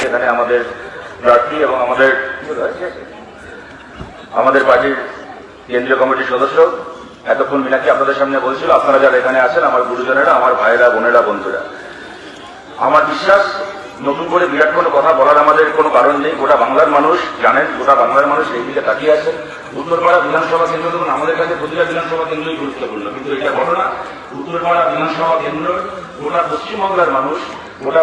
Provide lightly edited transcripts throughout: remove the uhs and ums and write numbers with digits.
এখানে আমাদের প্রার্থী এবং আমাদের পার্টির কেন্দ্রীয় কমিটির সদস্য এতক্ষণ মীনাক্ষী আপনাদের সামনে বলছিল, আপনারা যারা এখানে আছেন আমার গুরুজনেরা, আমার ভাইয়েরা, বোনেরা, বন্ধুরা, আমার বিশ্বাস নতুন করে বিরাট কোনো কথা বলার আমাদের কোনো কারণ নেই। গোটা বাংলার মানুষ জানেন, গোটা বাংলার মানুষ এই দিকে তাকিয়ে আছে। উত্তরপাড়া বিধানসভা কেন্দ্র দেখুন, আমাদের কাছে প্রতিটা বিধানসভা কেন্দ্রই গুরুত্বপূর্ণ, কিন্তু এটা ঘটনা উত্তরপাড়া বিধানসভা কেন্দ্র গোটা পশ্চিমবাংলার মানুষ, গোটা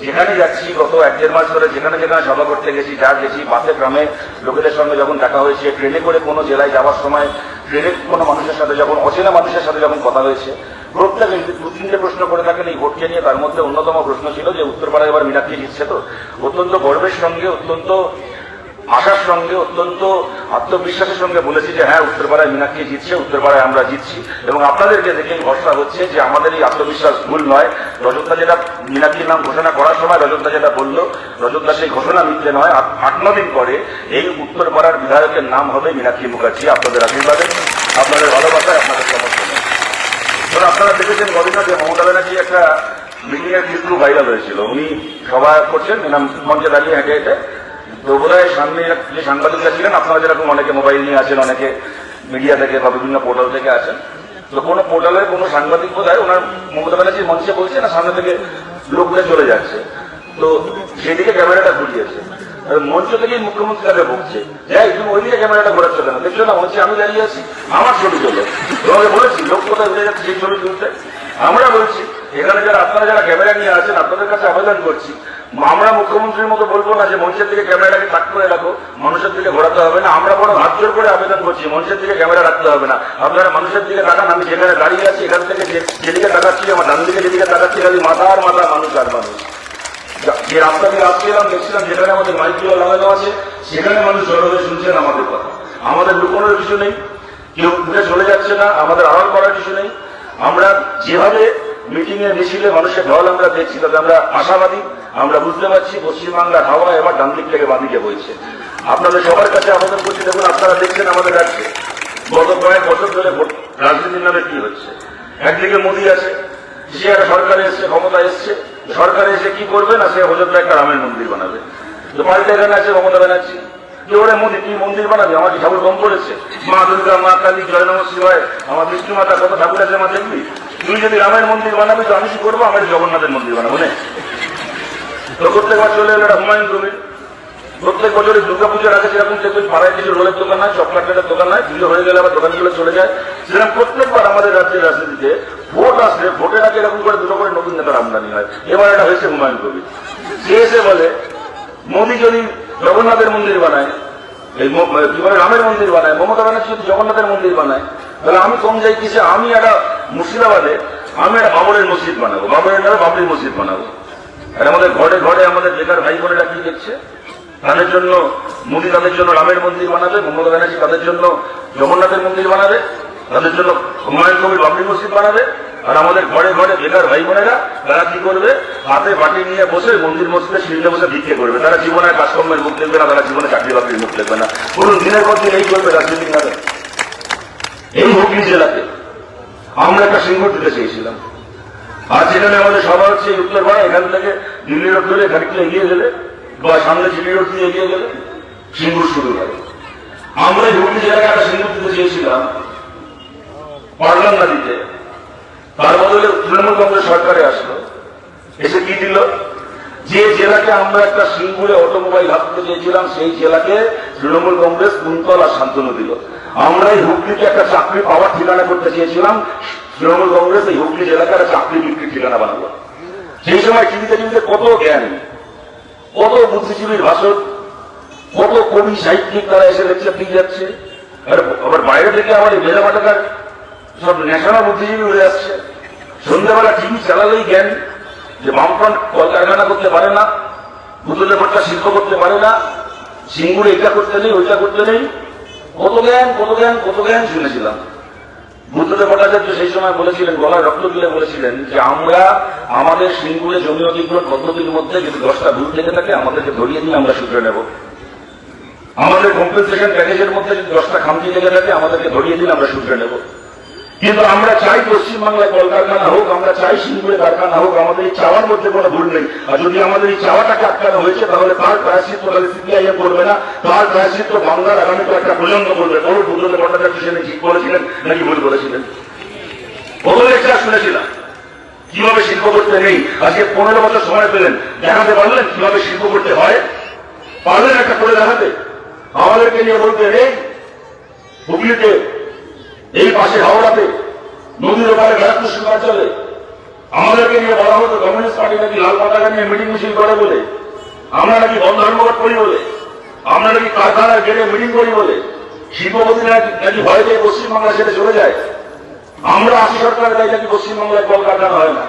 যেখানে যাচ্ছি গত 1-1.5 মাস ধরে যেখানে যেখানে সভা করতে গেছি, যা গেছি, বাসে গ্রামে লোকেদের সঙ্গে যখন দেখা হয়েছে, ট্রেনে করে কোনো জেলায় যাওয়ার সময় ট্রেনের কোনো মানুষের সাথে যখন, অচেনা মানুষের সাথে যখন কথা হয়েছে, প্রত্যেকে 2-3টে প্রশ্ন করে থাকেন এই ভোটকে নিয়ে। তার মধ্যে অন্যতম প্রশ্ন ছিল যে উত্তরপাড়ায় এবার মীনাক্ষী জিতছে তো। অত্যন্ত গর্বের সঙ্গে, অত্যন্ত আশার সঙ্গে, অত্যন্ত আত্মবিশ্বাসের সঙ্গে বলেছি যে হ্যাঁ, উত্তরপাড়ায় মীনাক্ষী জিতছে, উত্তরপাড়ায় আমরা জিতছি। এবং আপনাদেরকে দেখেই ভরসা হচ্ছে যে আমাদের এই আত্মবিশ্বাস ভুল নয়। রজতদা যেটা মীনাক্ষীর নাম ঘোষণা করার সময় রজতদা যেটা বললো, রজতদা সেই ঘোষণা মিথ্যে নয়। 8-9 দিন পরে এই উত্তরপাড়ার বিধায়কের নাম হবে মীনাক্ষী মুখার্জি। আপনাদের আশীর্বাদে, আপনাদের ভালোবাসায়, আপনাদের সমর্থনে। ধরুন আপনারা দেখেছেন গতদিন যে মমতা ব্যানার্জি একটা মিটিং এর কিন্তু ভাইরাল হয়েছিল। উনি সভা করছেন মঞ্চে দাঁড়িয়ে হেঁটে হেঁটে, তো বোধহয় সামনে যে সাংবাদিকরা ছিলেন, আপনারা যেরকম অনেকে মোবাইল নিয়ে আছেন, অনেকে মিডিয়া থেকে বা বিভিন্ন পোর্টাল থেকে আছেন, তো কোনো পোর্টালের কোনো সাংবাদিক বোধহয় ওনার মমতা ব্যানার্জির মঞ্চে বলছে না, সামনে থেকে লোকরা চলে যাচ্ছে, তো সেদিকে ক্যামেরাটা ঘুরিয়েছে। মঞ্চ থেকেই মুখ্যমন্ত্রী তাকে বলছে যে তুমি ওইদিকে ক্যামেরাটা ঘোরাচ্ছ কেন, দেখছো না মঞ্চে আমি দাঁড়িয়ে আছি, আমার ছবি তোলো। তোমাকে বলেছি লোক কোথায় উঠে যাচ্ছে সেই ছবি তুলতে। আমরা বলছি এখানে যারা আপনারা যারা ক্যামেরা নিয়ে আছেন, আপনাদের কাছে আবেদন করছি, আমরা মুখ্যমন্ত্রীর মতো বলবো না যে মঞ্চের দিকে ক্যামেরাটাকে তাক করে রাখো, মানুষের দিকে ঘোরাতে হবে না। আমরা বড় হাত জোর করে আবেদন করছি, মঞ্চের দিকে ক্যামেরা রাখতে হবে না, আপনারা মানুষের দিকে তাকান। আমি যেখানে দাঁড়িয়ে আছি এখান থেকে যেদিকে তাকাচ্ছি, আমার ডান দিকে যেদিকে তাকাচ্ছি, খালি মাথা আর মাথা, মানুষ আর মানুষ। যে রাস্তা দিয়ে আসছিলাম দেখছিলাম যেখানে আমাদের মাইকগুলো লাগানো আছে, সেখানে মানুষ জড়ো হয়ে শুনছেন আমাদের কথা। আমাদের লুকোনোর কিছু নেই, কেউ উঠে চলে যাচ্ছে না, আমাদের আড়াল করার কিছু নেই। আমরা যেভাবে মিটিং এ মিছিলে মানুষের ঢল আমরা দেখছি, তবে আমরা আশাবাদী। আমরা বুঝতে পারছি পশ্চিমবাংলার হাওয়া এবার ডান দিক থেকে বাঁ দিকে বইছে। আপনাদের সবার কাছে আবেদন করছি, দেখুন আপনারা দেখছেন আমাদের রাজ্যে গত কয়েক বছর ধরে রাজনীতির নামে কি হচ্ছে। একদিকে মোদী আছে, সে একটা সরকারে এসছে, ক্ষমতা এসছে, সরকারে এসে কি করবে না, সে অযোধ্যা একটা রামের মন্দির বানাবে। তো বাড়িতে এখানে আছে মমতা ব্যানার্জি, কি ওরে মোদী কি মন্দির বানাবে, আমার কি ঠাকুর কম পড়েছে? মা দুর্গা, মা কালী, জয় নম শিবায়, আমার বিষ্ণু মাতা, কত ঠাকুর আছে আমার দেখবি। তুই যদি রামের মন্দির বানাবি তো আমি কি করবো, আমি জগন্নাথের মন্দির বানাবো না। তো প্রত্যেকবার চলে এলো হুমায়ুন কবির। প্রত্যেক বছরই দুর্গাপূজার আগে যেরকম দেখবেন পাড়ায় কিছু রোলের দোকান নাই, চকলেটের দোকান নাই, পুজো হয়ে গেলে আবার দোকানগুলো চলে যায়। সেরকম প্রত্যেকবার আমাদের রাজ্যের রাজনীতিতে ভোট আসলে ভোটের আগে এরকম করে দুটো করে নতুন নেতার আমদানি হয়। এবার এটা হয়েছে হুমায়ুন কবির। সে এসে বলে মোদী যদি জগন্নাথের মন্দির বানায়, এই কি বলে রামের মন্দির বানায়, মমতা ব্যানার্জি যদি জগন্নাথের মন্দির বানায়, তাহলে আমি কম যাই কিসে, আমি একটা মুর্শিদাবাদে আমি একটা বাবরের মসজিদ বানাবো, বাবরের নামে বাবরির মসজিদ বানাবো। আর আমাদের ঘরে ঘরে আমাদের বেকার ভাই বোনেরা কি দেখছে, তাদের জন্য মোদী তাদের জন্য রামের মন্দির বানাবে, মমতা ব্যানার্জি তাদের জন্য জগন্নাথের মন্দির বানাবে, তাদের জন্য হুমায়ুন কবির বাবরি মসজিদ বানাবে। আর আমাদের ঘরে ঘরে বেকার ভাই বোনেরা তারা কি করবে, হাতে বাটি নিয়ে বসে মন্দির মসজিদে সিঁড়িতে বসে ভিক্ষে করবে। তারা জীবনে কাজকর্মের মুখ দেখবে না, তারা জীবনে চাকরি বাকরির মুখ দেখবে না। বলুন দিনের পর দিন এই করবে রাজনীতি নামে। এই হুগলি জেলাতে আমরা একটা সিঙ্গুর দিতে চেয়েছিলাম, আর যেখানে আমাদের সভা হচ্ছে উত্তরপাড়া, এখান থেকে দিল্লি রোড ধরে খানিকটা এগিয়ে গেলে বা সামনে চিলি রোড দিয়ে এগিয়ে গেলে সিঙ্গুর শুরু হয়। আমরা হুগলি জেলায় একটা সিঙ্গুর দিতে চেয়েছিলাম, পারলাম না দিতে। তার বদলে তৃণমূল কংগ্রেস সরকারে আসলো, এসে কি দিল, যে জেলাকে আমরা একটা সিঙ্গুরে অটোমোবাইল হাঁটতে চেয়েছিলাম, সেই জেলাকে তৃণমূল কংগ্রেস কুন্তল আর শান্তনু দিল। আমরা এই হুগলিকে একটা চাকরি পাওয়ার ঠিকানা করতে চেয়েছিলাম, তৃণমূল কংগ্রেস এই হুগলি জেলাকে একটা চাকরি বিক্রির ঠিকানা বানাবো। সেই সময় টিভিতে টিভিতে কত জ্ঞান, কত বুদ্ধিজীবীর ভাষণ, কত কবি সাহিত্যিক তারা এসে লেকচার দিয়ে যাচ্ছে। আবার বাইরে থেকে আমার এই মেলা মাটাকার সব ন্যাশনাল বুদ্ধিজীবী উঠে আসছে। সন্ধ্যাবেলা টিভি চালালেই জ্ঞান, যে বামফ্রন্ট কলকারখানা করতে পারে না, পুতুলের ভট্টা শিল্প করতে পারে না, সিঙ্গুরে এটা করতে নেই, ওইটা করতে নেই। কত জ্ঞান কত জ্ঞান কত জ্ঞান শুনেছিলাম। বুদ্ধদেব ভট্টাচার্য সেই সময় বলেছিলেন, গলায় রক্ত তুলে বলেছিলেন যে আমরা আমাদের সিঙ্গুরে জমি অধিগ্রহণ পদ্ধতির মধ্যে যদি 10টা ভুল থেকে থাকে আমাদেরকে ধরিয়ে দিয়ে আমরা শুধরে নেব। আমাদের কম্পেনসেশন প্যাকেজের মধ্যে যদি 10টা খামতি লেগে থাকে আমাদেরকে ধরিয়ে দিলে আমরা শুধরে নেব। কিন্তু আমরা চাই পশ্চিমবাংলায় কলকারখানা হোক, আমরা চাই শিলিগুড়ি কারখানা হোক, আমাদের এই চাওয়ার মধ্যে কোনো ভুল নেই। আর যদি আমাদের এই চাওয়াটাকে আটকানো হয়েছে তাহলে তার প্রায়শ্চিত্ত তাহলে সিপিআইএম করবে না, তার প্রায়শ্চিত্ত বাংলার আগামী তো একটা প্রজন্ম করবে। বড় বুদ্ধদেব ভট্টাচার্য সেদিন ঠিক বলেছিলেন নাকি ভুল বলেছিলেন? বহু লেকচার শুনেছিলাম কিভাবে শিল্প করতে নেই। আজকে 15 বছর সময় পেলেন, দেখাতে পারলেন কিভাবে শিল্প করতে হয়? পারলেন একটা করে দেখাতে? আমাদেরকে নিয়ে বলতে নেই হুগলিতে, এই পাশে হাওড়াতে, নদীর ওপারে ব্যারাকপুর শিল্পাঞ্চলে আমাদেরকে নিয়ে বলা হতো কমিউনিস্ট পার্টি নাকি লাল পতাকা নিয়ে মিটিং মিছিল করে বলে, আমরা নাকি বন্ধ ধর্মঘট করি বলে, আমরা নাকি কারখানার গেটে মিটিং করি বলে, শিল্পপতি নাকি ভয় পেয়ে পশ্চিমবাংলা ছেড়ে চলে যায়। আমরা আসি সরকারের দায়ী নাকি পশ্চিমবাংলায় কলকারখানা হয় না।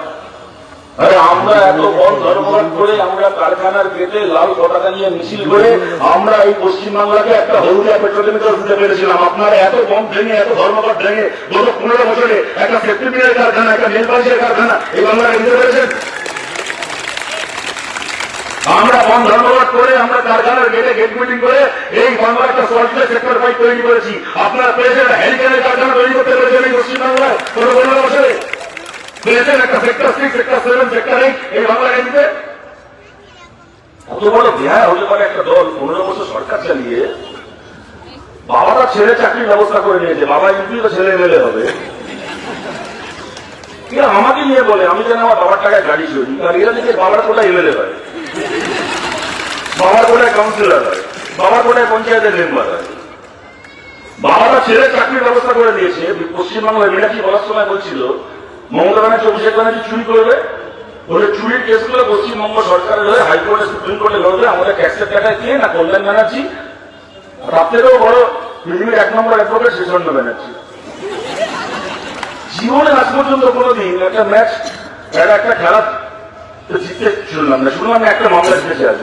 আরে আমরা এত বন্ধ ধর্মঘট করে, আমরা কারখানার গেটে লাল পতাকা নিয়ে মিছিল করে আমরা এই পশ্চিমবাংলাকে একটা হলদিয়া পেট্রোকেমিক্যাল দিতে পেরেছিলাম। আপনারা এত বন্ধ ভেঙে, এত ধর্মঘট ভেঙে গত 15 বছরে একটা সেফটি পিনের কারখানা, একটা নেলপালিশের কারখানা এই বাংলাকে দিতে পেরেছেন? আমরা বন্ধ ধর্মঘট করে, আমরা কারখানার গেটে গেট মিটিং করে এই বাংলা একটা সল্টলেক সেক্টর 5 তৈরি করেছি। আপনারা পেয়েছেন হ্যারিকেনের কারখানা তৈরি করতে পেরেছেন এই পশ্চিমবাংলায় 15 বছরে? পেয়েছেন একটা সেক্টর 6, সেক্টর 7, সেক্টর 8 এই বাংলাকে দিতে? কত বড় বেহায়া হতে পারে একটা দল 15 বছর সরকার চালিয়ে। বাবাটা ছেলে চাকরির ব্যবস্থা করে নিয়েছে, বাবা এমপি তো ছেলে মেলে হবে। এরা আমাকে নিয়ে বলে আমি যেন আমার বাবার টাকায় গাড়ি চলি, আর এরা দেখে বাবার কোটায় এমএলএ হয়, বাবার কোটায় কাউন্সিলর হয়, বাবার কোটায় পঞ্চায়েতের মেম্বার হয়। বাবাটা ছেলে চাকরির ব্যবস্থা করে দিয়েছে। পশ্চিমবাংলায় মীনাক্ষী বলার সময় বলছিল মমতা ব্যানার্জি অভিষেক ব্যানার্জি চুরি করবে, বলে চুরির কেসগুলো পশ্চিমবঙ্গ সরকারের হয়ে হাইকোর্টে সুপ্রিম কোর্টে লড়বে আমাদের ট্যাক্সের টাকায় দিয়ে না কল্যাণ ব্যানার্জি। তার থেকেও বড় পৃথিবীর 1 নম্বর অ্যাডভোকেট শেষণ্য ব্যানার্জি। জীবনে আজ পর্যন্ত কোনোদিন একটা ম্যাচ, একটা খেলা জিততে শুনলাম না, শুনলাম একটা মামলা জিতেছে। আজ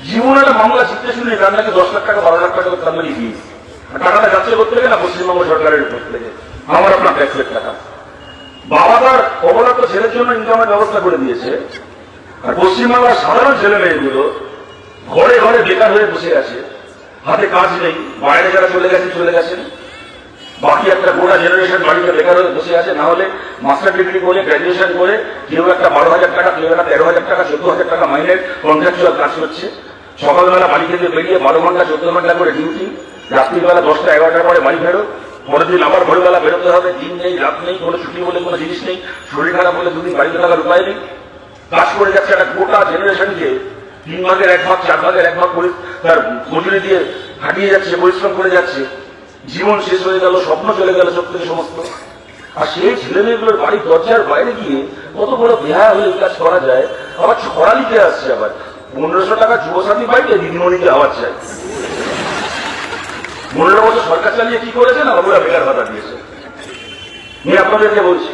জীবনে একটা মামলা জিততে শুনি তার নাকি 10 লাখ টাকা 12 লাখ টাকা তার নাকি ফিস। টাকাটা যাচ্ছে করতে গেলে না পশ্চিমবঙ্গ সরকারের উপর থেকে, আমার আপনার ট্যাক্সের টাকা। বাবা তার অবলাপ্ত ছেলের জন্য ইনকামের ব্যবস্থা করে দিয়েছে। আর পশ্চিমবাংলার সাধারণ ছেলে মেয়েগুলো ঘরে ঘরে বেকার হয়ে বসে আছে, হাতে কাজ নেই, বাইরে যারা চলে গেছেন, বাকি একটা গোটা জেনারেশন বাড়িতে বেকার হয়ে বসে আছে। না হলে মাস্টার ডিগ্রি করে, গ্র্যাজুয়েশন করে কেউ একটা 12,000 টাকা, কেউ একটা 13,000 টাকা, 14,000 টাকা মাইনের কন্ট্রাকচুয়াল কাজ করছে। সকালবেলা বাড়ি থেকে বেরিয়ে 12 ঘন্টা 14 ঘন্টা করে ডিউটি, রাত্রিবেলা 10টা 11টার পরে বাড়ি ফেরত, পরের দিন আবার ভোরবেলা বেরোতে হবে। দিন নেই, রাত নেই, কোনো ছুটি বলে কোনো জিনিস নেই, শরীর খারাপ হলে 2 দিন বাড়িতে থাকার উপায় নেই। কাজ করে যাচ্ছে একটা গোটা জেনারেশনকে 3 ভাগের 1 ভাগ, 4 ভাগের 1 ভাগ তার মজুরি দিয়ে হাঁটিয়ে যাচ্ছে, পরিশ্রম করে যাচ্ছে। জীবন শেষ হয়ে গেল, স্বপ্ন চলে গেল চোখ থেকে সমস্ত। আর সেই ছেলে মেয়েগুলোর বাড়ির দরজার বাইরে গিয়ে কত বড় বেহায়া হয়ে কাজ করা যায়। আবার ছড়া লিখে আসছে, আবার 1500 টাকা যুবসাথী পাইতে দিদিমণিকে আওয়াজ চাই। 15 বছর সরকার চালিয়ে কি করেছে না, ওরা বেকার ভাতা দিয়েছে। আমি আপনাদেরকে বলছি,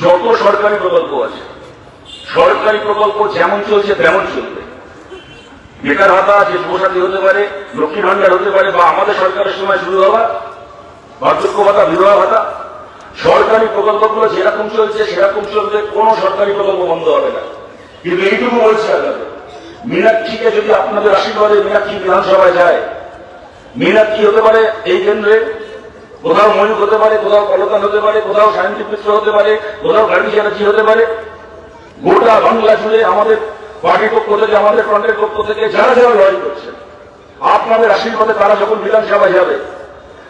যত সরকারি প্রকল্প আছে, সরকারি প্রকল্প যেমন চলছে তেমন চলবে। বেকার ভাতা যে যুবসাথী হতে পারে, লক্ষ্মী ভান্ডার হতে পারে, বা আমাদের সরকারের সময় শুরু হওয়া বার্ধক্য ভাতা, বিধবা ভাতা, সরকারি প্রকল্পগুলো যেরকম চলছে সেরকম চলবে, কোনো সরকারি প্রকল্প বন্ধ হবে না। কিন্তু এইটুকু বলছে আলাদা, মীনাক্ষীকে যদি আপনাদের আশীর্বাদে মীনাক্ষী বিধানসভায় যায়, মীনাক্ষী হতে পারে এই কেন্দ্রে, কোথাও ময়ূক হতে পারে, কোথাও কলকান হতে পারে, কোথাও সায়ন্তিক মিত্র হতে পারে, কোথাও গার্গী চ্যাটার্জি হতে পারে। গোটা বাংলা জুড়ে আমাদের পার্টির পক্ষ থেকে, আমাদের ফ্রন্টের পক্ষ থেকে যারা যারা লড়াই করছেন, আপনাদের আশীর্বাদে তারা যখন বিধানসভায় যাবে,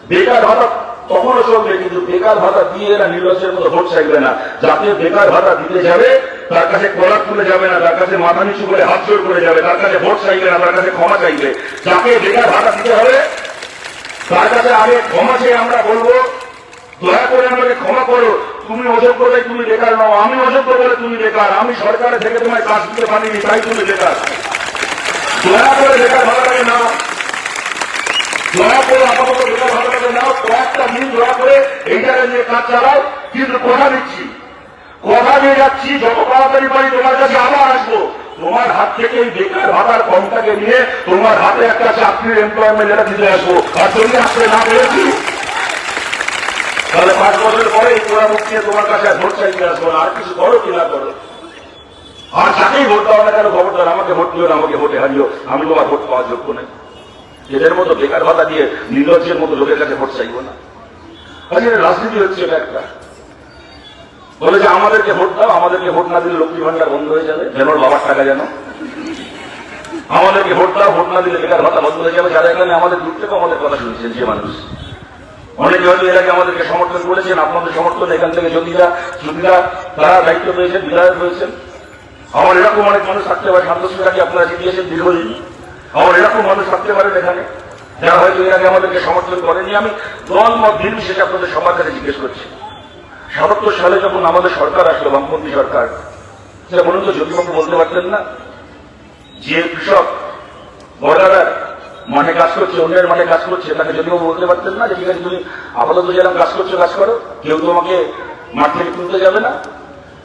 বেকার ভাতা তখনও চলবে, কিন্তু বেকার ভাতা দিয়ে এরা নির্বাচনের মতো ভোট চাইবে না। যাতে বেকার ভাতা দিতে যাবে তার কাছে কলার তুলে যাবে না, তার কাছে মাথা নিচু করে হাত জোর করে যাবে, তার কাছে ভোট চাইবে না, তার কাছে ক্ষমা চাইবে। যাকে বেকার ভাতা দিতে হবে তার কাছে আগে ক্ষমা চেয়ে আমরা বলবো, দয়া করে আমাকে ক্ষমা করো, তুমি অযোগ্য বলে তুমি বেকার নও, আমি অযোগ্য বলে তুমি বেকার, আমি সরকারে থেকে তোমায় কাজ দিতে পারিনি তাই তুমি বেকার। দয়া করে বেকার ভাতাটাকে নাও, দয়া করে আপাতত বেকার ভাতাটাকে নাও, কয়েকটা দিন দয়া করে এইটাকে নিয়ে কাজ চালাও। কিন্তু কথা দিচ্ছি, কথা দিয়ে যাচ্ছি, যত তাড়াতাড়ি পারি তোমার কাছে আবার আসবো, তোমার হাত থেকে এই বেকার ভাতার কমটাকে নিয়ে তোমার হাতে একটা চাকরির এমপ্লয়মেন্ট এটা দিতে আসবো। আর যদি আসতে না পেরেছি তাহলে 5 বছর পরে এই তোরা মুখ নিয়ে তোমার কাছে ভোট চাইতে আসবো না। আর কিছু করো কি না করো, আর যাকেই ভোট দাও না কেন খবরদার আমাকে ভোট দিও না, আমাকে ভোটে হারিও, আমি তোমার ভোট পাওয়ার যোগ্য নেই। এদের মতো বেকার ভাতা দিয়ে নির্লজ্জের মতো লোকের কাছে ভোট চাইবো না। আজকে রাজনীতি হচ্ছে এটা একটা। বলে যে আমাদেরকে ভোট দাও, আমাদেরকে ভোট না দিলে লক্ষ্মী ভান্ডার বন্ধ হয়ে যাবে, যেন বাবার টাকা যেন আমাদেরকে ভোট দাও, ভোট না দিলে বেকার ভাতা বন্ধ হয়ে যাবে। যারা এখানে আমাদের দূর থেকে আমাদের কথা শুনছেন যে মানুষ, অনেকে হয়তো এর আগে আমাদেরকে সমর্থন করেছেন, আপনাদের সমর্থন এখান থেকে জ্যোতিরা তারা দায়িত্ব পেয়েছেন, বিধায়ক হয়েছেন। আমার এরকম অনেক মানুষ থাকতে পারে, শান্তশ্রীটাকে আপনারা জিতিয়েছেন দীর্ঘদিন। আমার এরকম মানুষ থাকতে পারেন এখানে যারা হয়তো এর আগে আমাদেরকে সমর্থন করেনি। আমি দল মত নির্বিশেষে আপনাদের সবার কাছে জিজ্ঞেস করছি, ৭৭ সালে যখন আমাদের সরকার আসলো, বামপন্থী সরকার, সেটা বলুন তো জ্যোতিবাবু বলতে পারতেন না যে কৃষক বর্ডার মাঠে কাজ করছে, অন্যের মাঠে কাজ করছে, তাকে জ্যোতিবাবু বলতে পারতেন না যে ঠিক আছে তুমি আপাতত যেরকম কাজ করছো কাজ করো, কেউ তোমাকে মাঠ থেকে তুলতে যাবে না।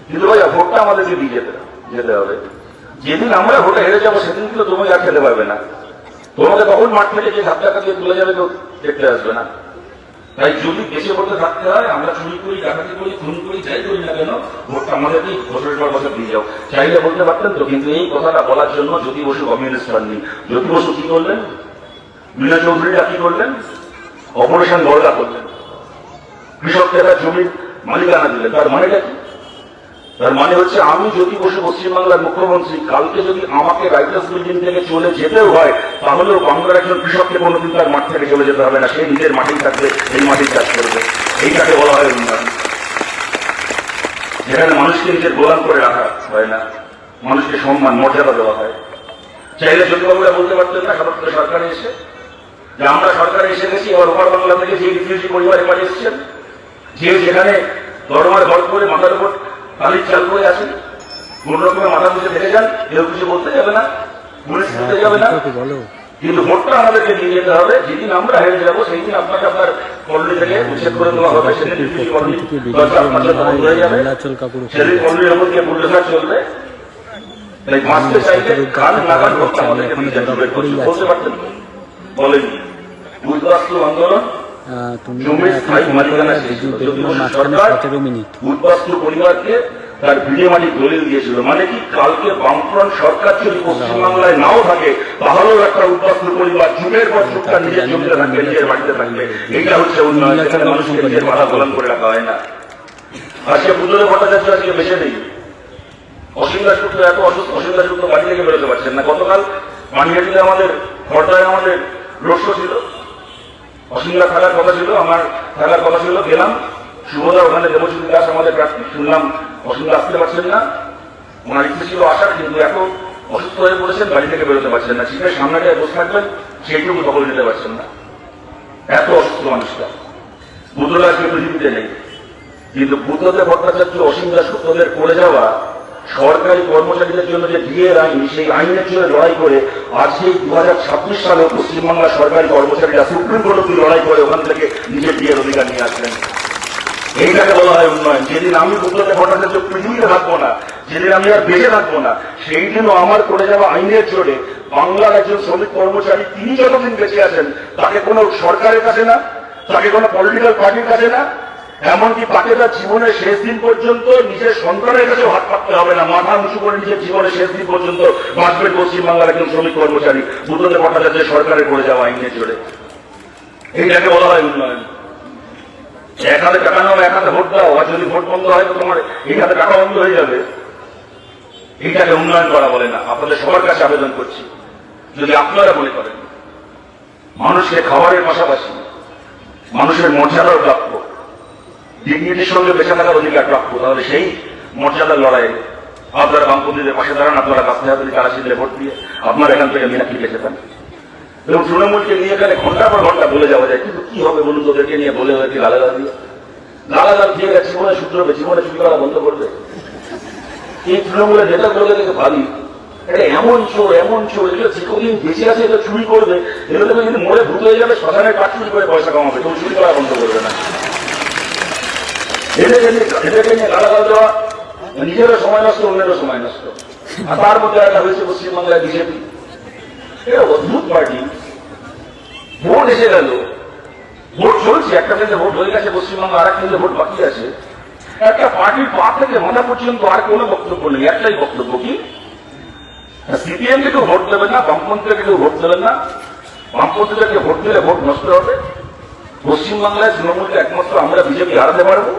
কিন্তু ভাই ভোটটা আমাদেরকে দিয়ে যেতে হবে। যেদিন আমরা ভোটে হেরে যাবো সেদিন কিন্তু তুমি আর খেতে পারবে না। তোমাকে তখন মাঠ থেকে যে হাত টাকা দিয়ে তুলে যাবে কেউ দেখতে আসবে না। তাই যদি দেশে ভোটে থাকতে হয়, আমরা চুরি করি, ডাকাতি করি, খুন করি, যাই করি না কেন, ভোটটা আমাদেরকেই বছরের পর বছর দিয়ে যাও। চাইলে বলতে পারতেন তো, কিন্তু এই কথাটা বলার জন্য জ্যোতি বসু কমিউনিস্ট পাননি। জ্যোতি বসু কি করলেন? মীনা চৌধুরীরা কি করলেন? অপারেশন বর্গা করলেন, কৃষককে একটা জমির মালিকানা দিলেন। তার মানেটা কি? তার মানে হচ্ছে আমি জ্যোতি বসু পশ্চিমবাংলার মুখ্যমন্ত্রী, কালকে যদি আমাকে রাইটার্স বিল্ডিং থেকে চলে যেতেও হয়, তাহলেও বাংলার একজন কৃষককে কোনোদিন তার মাঠ থেকে চলে যেতে হবে না। সে নিজের মাঠেই থাকবে, এই মাঠেই চাষ করবে। এইটাকে বলা হয় উন্নয়ন, যেখানে মানুষকে নিজের গোলাম করে রাখা হয় না, মানুষকে সম্মান মর্যাদা দেওয়া হয়। চাইলে জ্যোতিবাবুরা বলতে পারতেন না ৭৭ সরকারে এসে যে আমরা সরকারে এসে গেছি, এবার ওপার বাংলা থেকে যে রিফিউজি পরিবার এবার এসেছেন, যে যেখানে দরমার ঘর করে মাথার উপর কালির চাল করে আছেন, কোন রকমের মাথা মুছে দেখে যান, কেউ কিছু বলতে যাবে না, পুলিশ বলতে যাবে না। কিন্তু ভোটটা আমাদেরকে দিয়ে যেতে হবে। যেদিন আমরা হেরে যাবো সেই দিন আপনাকে আপনার কলোনি থেকে উচ্ছেদ করে দেওয়া হবে, সেদিন রিফিউজি কলোনি বন্ধ হয়ে যাবে, সেদিন কলোনির ওপর দিয়ে বুলডোজার চলবে। তাই বাঁচতে চাইলে কান নাগাল ভোটটা আমাদেরকে দিয়ে যেতে হবে। বলতে পারতেন, বলেনি। উদ্বাস্তু আন্দোলন, জমির স্থায়ী মালিকানা শেষ হলো। সরকার উদ্বাস্তু পরিবারকে তার ভিড়ে মাটি দলিল দিয়েছিল। মানে কি, কালকে বামফ্রন্ট সরকার যদি পশ্চিমবাংলায় নাও থাকে, তাহলেও একটা উদ্বাস্তু পরিবার যুগের পর যুগটা নিজের জমিতে থাকবে, নিজের বাড়িতে থাকবে। এইটা হচ্ছে উন্নয়ন, যেখানে মানুষকে নিজের মাথা গোলাম করে রাখা হয় না। আজকে পুজোরে ভট্টাচার্য আজকে বেছে নেই, অসীম দাসগুপ্ত এত অসুস্থ, অসীম দাসগুপ্ত বাড়ি থেকে বেরোতে পারছেন না। গতকাল পানিহাটিতে আমাদের খড়দায় আমাদের রোড শো ছিল, অসীমরা থাকার কথা ছিল, আমার থাকার কথা ছিল, গেলাম। শুভদা ওখানে, দেবশ্রী দাস আমাদের প্রার্থী, শুনলাম অসীমরা আসতে পারছেন না। ওনার ইচ্ছে ছিল আসার, কিন্তু এত অসুস্থ হয়ে পড়েছেন, বাড়ি থেকে বেরোতে পারছেন না। শীতের সামনেটায় বসে থাকবেন, সেইটুকু দখল নিতে পারছেন না, এত অসুস্থ মানুষটা। বুদ্ধরা আজকে পৃথিবীতে নেই, কিন্তু বুদ্ধদেব ভট্টাচার্য, অসীম দাসগুপ্তদের করে যাওয়া সরকারি কর্মচারীদের জন্য যে ডিএর আইন, সেই আইনের জন্য লড়াই করে আজকে 2026 সালে পশ্চিমবাংলার সরকারি কর্মচারীরা সুপ্রিম কোর্ট অব্দি লড়াই করে ওখান থেকে নিজের ডিএর অধিকার নিয়ে আসলেন। এইটাকে বলা হয় উন্নয়ন। যেদিন আমি বুদ্ধদেব ভট্টাচার্য পৃথিবীতে থাকবো না, যেদিন আমি আর বেঁচে থাকবো না, সেই দিনও আমার করে যাওয়া আইনের জোরে বাংলার একজন শ্রমিক কর্মচারী, তিনি যতদিন বেঁচে আছেন, তাকে কোনো সরকারের কাছে না, তাকে কোনো পলিটিক্যাল পার্টির কাছে না, এমনকি তাকে তার জীবনের শেষ দিন পর্যন্ত নিজের সন্তানের কাছেও হাত পাততে হবে না। মাথা উঁচু করে নিজের জীবনের শেষ দিন পর্যন্ত বাঁচবেন পশ্চিমবাংলার একজন শ্রমিক কর্মচারী, বুদ্ধদেব ভট্টাচার্যের সরকারের করে যাওয়া আইনের জোরে। এইটাকে বলা হয় উন্নয়ন। এক হাতে টাকা নাও, এক হাতে ভোট দাও, আর যদি ভোট বন্ধ হয় তো তোমার এই হাতে টাকা বন্ধ হয়ে যাবে। এইটাকে উন্নয়ন করা বলে না। আপনাদের সবার কাছে আবেদন করছি, যদি আপনারা মনে করেন মানুষকে খাবারের পাশাপাশি মানুষের মর্যাদাও প্রাপ্য, ডিগনিটির সঙ্গে বেঁচে থাকার অধিকার প্রাপ্য, তাহলে সেই মর্যাদার লড়াইয়ে আপনারা বামপন্থীদের পাশে দাঁড়ান। আপনারা কাছে হাতে তারা সিদ্ধে ভোট দিয়ে আপনারা এখান থেকে মীনাক্ষী বেঁচে থাকেন। এবং তৃণমূলকে নিয়ে এখানে ঘন্টা পর ঘন্টা বলে যাওয়া যায়, কিন্তু কি হবে বলুন? তোদেরকে নিয়ে বলে হয়েছে গালাগাল দিয়ে, গালাগাল দিয়ে গেছে, জীবনে শুধরবে, জীবনে চুরি করা বন্ধ করবে। এই তৃণমূলের নেতাগুলোকে দেখে ভাবি, এটা এমন চোর, এমন চোর, এগুলো যে কদিন বেঁচে আছে এটা চুরি করবে, এগুলো থেকে যদি মরে ভূত হয়ে যাবে, শ্মশানের কাঠ চুরি করে পয়সা কামাবে, কেউ চুরি করা বন্ধ করবে না। এদেরকে নিয়ে গালাগাল দেওয়া নিজেরও সময় নষ্ট, অন্যেরও সময় নষ্ট। আর তার মধ্যে একটা হয়েছে পশ্চিমবাংলায় বিজেপি, এটা অদ্ভুত পার্টি। ভোট এসে গেল, ভোট চলছে, একটা কেন্দ্রে ভোট হয়ে গেছে পশ্চিমবঙ্গে, আর এক কেন্দ্রে ভোট বাকি আছে। একটা পার্টির পা থেকে মাথা পর্যন্ত আর কোনো বক্তব্য নেই, একটাই বক্তব্য, কি সিপিএম কে কেউ ভোট দেবেন না, বামপন্থীকে কেউ ভোট দেবেন না, বামপন্থীদেরকে ভোট দিলে ভোট নষ্ট হবে। পশ্চিমবাংলায় তৃণমূলকে একমাত্র আমরা বিজেপি হারাতে পারবো।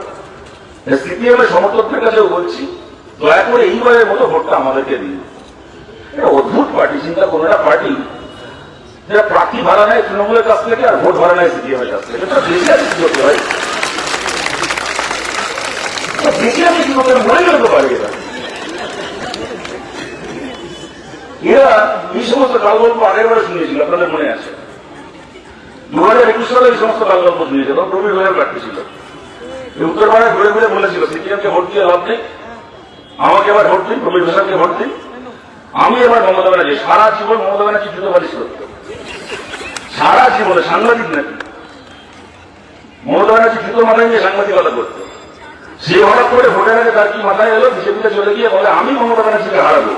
সিপিএম এর সমর্থকদের কাছেও বলছি, দয়া করে এইবারের মতো ভোটটা আমাদেরকে দিন। এটা অদ্ভুত পার্টি, চিন্তা কোন একটা পার্টি যারা প্রার্থী ভাড়া নেয় তৃণমূলের কাছ থেকে আর ভোট ভাড়া নেয় সিপিএম এর কাছ থেকে। এটা বেশি আছে কি করতে হয়, বেশি আছে কি করতে মনে করতে পারে। এরা এই সমস্ত কালগল্প আগের বারে শুনিয়েছিল, আপনাদের মনে আছে 2021 সালে এই সমস্ত কালগল্প শুনিয়েছে, তখন প্রবীর ভাইয়ের প্রার্থী ছিল। উত্তরপাড়ায় ঘুরে ঘুরে বলেছিল সিপিএমকে ভোট দিয়ে লাভ নেই, আমাকে এবার ভোট দিন, প্রবীর হোসেনকে ভোট দিন। আমি এবার মমতা ব্যানার্জি, সারা জীবন মমতা ব্যানার্জি জুতো পালিশ করত, সারা জীবনে সাংবাদিক নাকি মমতা ব্যানার্জি জুতো মাথায় নিয়ে সাংবাদিকতা করতো। সে হঠাৎ করে ভোটের আগে তার কি মাথায় এলো, বিজেপিতে চলে গিয়ে বলে আমি মমতা ব্যানার্জিকে হারাবো।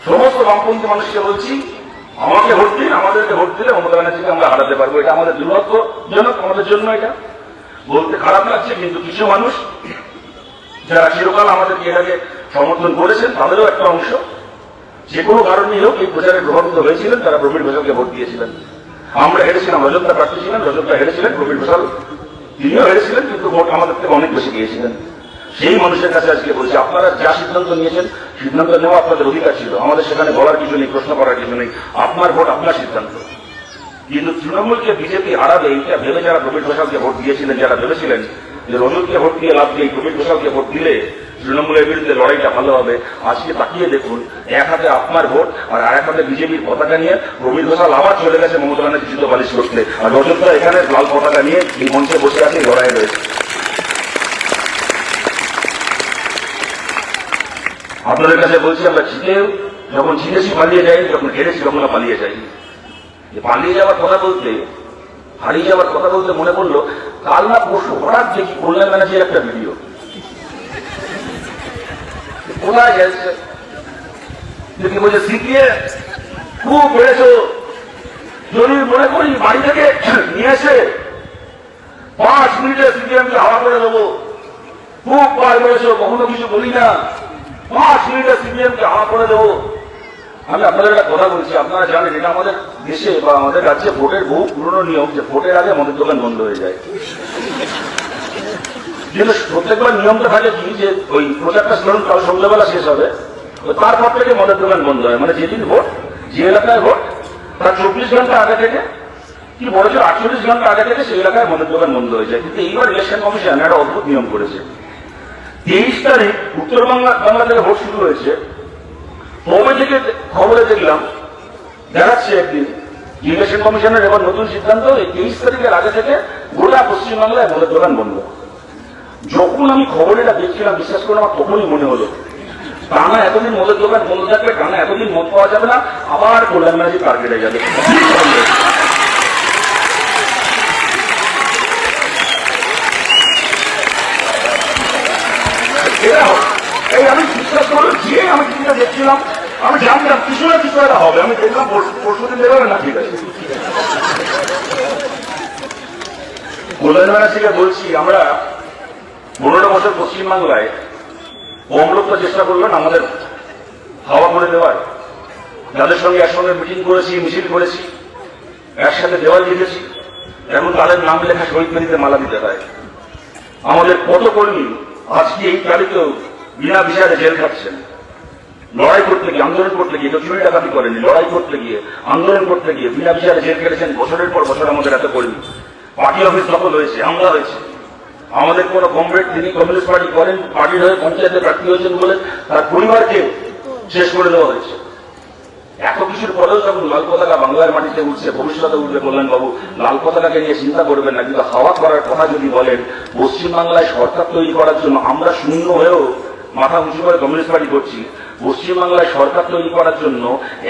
সমস্ত বামপন্থী মানুষকে বলছি, আমাকে ভোট দিন, আমাদেরকে ভোট দিলে মমতা ব্যানার্জিকে আমরা হারাতে পারবো। এটা আমাদের দুর্ভাগ্যজনক, আমাদের জন্য এটা বলতে খারাপ লাগছে। কিন্তু কিছু মানুষ যারা চিরকাল আমাদেরকে এর আগে সমর্থন করেছেন, তাদেরও একটা অংশ যে কোনো কারণেই হোক এই প্রচারে প্রভাবিত হয়েছিলেন, তারা প্রবীর ঘোষালকে ভোট দিয়েছিলেন। আমরা হেরেছিলাম, রজতদা প্রার্থী ছিলেন, রজতদা হেরেছিলেন, প্রবীর ঘোষাল তিনিও হেরেছিলেন, কিন্তু ভোট আমাদের থেকে অনেক বেশি গিয়েছিলেন। সেই মানুষের কাছে আজকে বলছি, আপনারা যা সিদ্ধান্ত নিয়েছেন, সিদ্ধান্ত নেওয়া আপনাদের অধিকার ছিল, আমাদের সেখানে বলার কিছু নেই, প্রশ্ন করার কিছু নেই। আপনার ভোট আপনার সিদ্ধান্ত। কিন্তু তৃণমূলকে বিজেপি হারাবে এইটা ভেবে যারা প্রবীর ঘোষালকে ভোট দিয়েছিলেন, যারা ভেবেছিলেন যে রজতকে ভোট দিয়ে লাভ দিয়ে প্রবীর ঘোষালকে ভোট দিলে তৃণমূলের বিরুদ্ধে লড়াইটা ভালো হবে, আজকে তাকিয়ে দেখুন, এক হাতে আপনার ভোট আর এক হাতে বিজেপির পতাকা নিয়ে প্রবীর ঘোষাল আবার চলে গেছে মমতা ব্যানার্জি জুতো পালিশ করতে, আর রজতদা এখানে লাল পতাকা নিয়ে এই মঞ্চে বসে আছে, লড়াই রয়েছে। আপনাদের কাছে বলছি, আমরা জিতেও যখন জিতেছি পালিয়ে যাই, যখন হেরেছি তখন পালিয়ে যাই। পালিয়ে যাওয়ার কথা বলতে, হারিয়ে যাওয়ার কথা বলতে মনে পড়লো, কাল না পরশু হঠাৎ দেখি কল্যাণ ব্যানার্জির একটা ভিডিও। কোথায় যাচ্ছে দেখি বলছে সিপিএ খুব বেড়েছ, যদি মনে করি বাড়ি থেকে নিয়ে এসে 5 মিনিটে সিপিএমকে হাওয়া করে দেবো, খুব বার বেড়েছ, কখনো কিছু বলি না, 5 মিনিটে সিপিএমকে হাওয়া করে দেবো। আমি আপনাদের একটা কথা বলছি, আপনারা জানেন এটা আমাদের দেশে বা আমাদের রাজ্যে ভোটের বহু পুরনো নিয়ম যে ভোটের আগে মদের দোকান বন্ধ হয়ে যায়। কিন্তু প্রত্যেকবার নিয়মটা থাকে কি, যে ওই প্রচারটা ধরুন কাল সন্ধ্যাবেলা শেষ হবে, তারপর থেকে মদের দোকান বন্ধ হয়। মানে যেদিন ভোট, যে এলাকায় ভোট, তার 24 ঘন্টা আগে থেকে কি বলেছে 48 ঘন্টা আগে থেকে সেই এলাকায় মদের দোকান বন্ধ হয়ে যায়। কিন্তু এইবার ইলেকশন কমিশন একটা অদ্ভুত নিয়ম করেছে। 23 তারিখ বাংলা থেকে ভোট শুরু হয়েছে, তবে থেকে খবরে দেখলাম দেখাচ্ছে একদিন ইলেকশন কমিশনের এবার নতুন সিদ্ধান্ত, এই 23 তারিখের আগে থেকে গোটা পশ্চিমবাংলায় মদের দোকান বন্ধ। যখন আমি খবর এটা দেখছিলাম, বিশ্বাস করে আমার তখনই মনে হলো, টানা এতদিন মদের দোকান বন্ধ থাকবে, টানা এতদিন মদ পাওয়া যাবে না, আবার কল্যাণ ব্যানার্জি টার্গেটে যাবে। এই আমি বিশ্বাস করো, যে আমি কিছুটা দেখছিলাম, আমি জানতাম কিছু না কিছু একটা হবে। আমি দেখলাম পরশুদিন দেবে না, ঠিক আছে। কল্যাণ ব্যানার্জিকে বলছি, আমরা 15 বছর পশ্চিমবাংলায় কম লোক তো চেষ্টা করবেন আমাদের হাওয়া করে দেওয়ার, যাদের সঙ্গে একসঙ্গে মিটিং করেছি, মিছিল করেছি, একসাথে দেওয়াল লিখেছি, এখন তাদের নাম লেখা শহীদ বেদিতে মালা দিতে হয়। আমাদের কত কর্মী আজকে এই তারিখেও বিনা বিচারে জেল খাচ্ছেন, লড়াই করতে গিয়ে, আন্দোলন করতে গিয়ে, কেউ চুরি ডাকাতি করেনি, লড়াই করতে গিয়ে, আন্দোলন করতে গিয়ে বিনা বিচারে জেল কেটেছেন বছরের পর বছর। আমাদের এত কর্মী, পার্টি অফিস দখল হয়েছে, হামলা হয়েছে। আমাদের কোন কমরেড তিনি কমিউনিস্ট পার্টি করেন, পার্টির হয়ে পঞ্চায়েতে প্রার্থী হয়েছেন বলে তার পরিবারকে শেষ করে দেওয়া হয়েছে। এত কিছুর পরেও যখন লাল পতাকা বাংলার মাটিতে উঠছে, ভবিষ্যতে উঠবে কল্যাণবাবু, লাল পতাকাকে নিয়ে চিন্তা করবেন না। কিন্তু হাওয়া করার কথা যদি বলেন, পশ্চিমবাংলায় সরকার তৈরি করার জন্য আমরা শূন্য হয়েও মাথা উঁচু করে কমিউনিস্ট পার্টি করছি। পশ্চিমবাংলায় সরকার তৈরি করার জন্য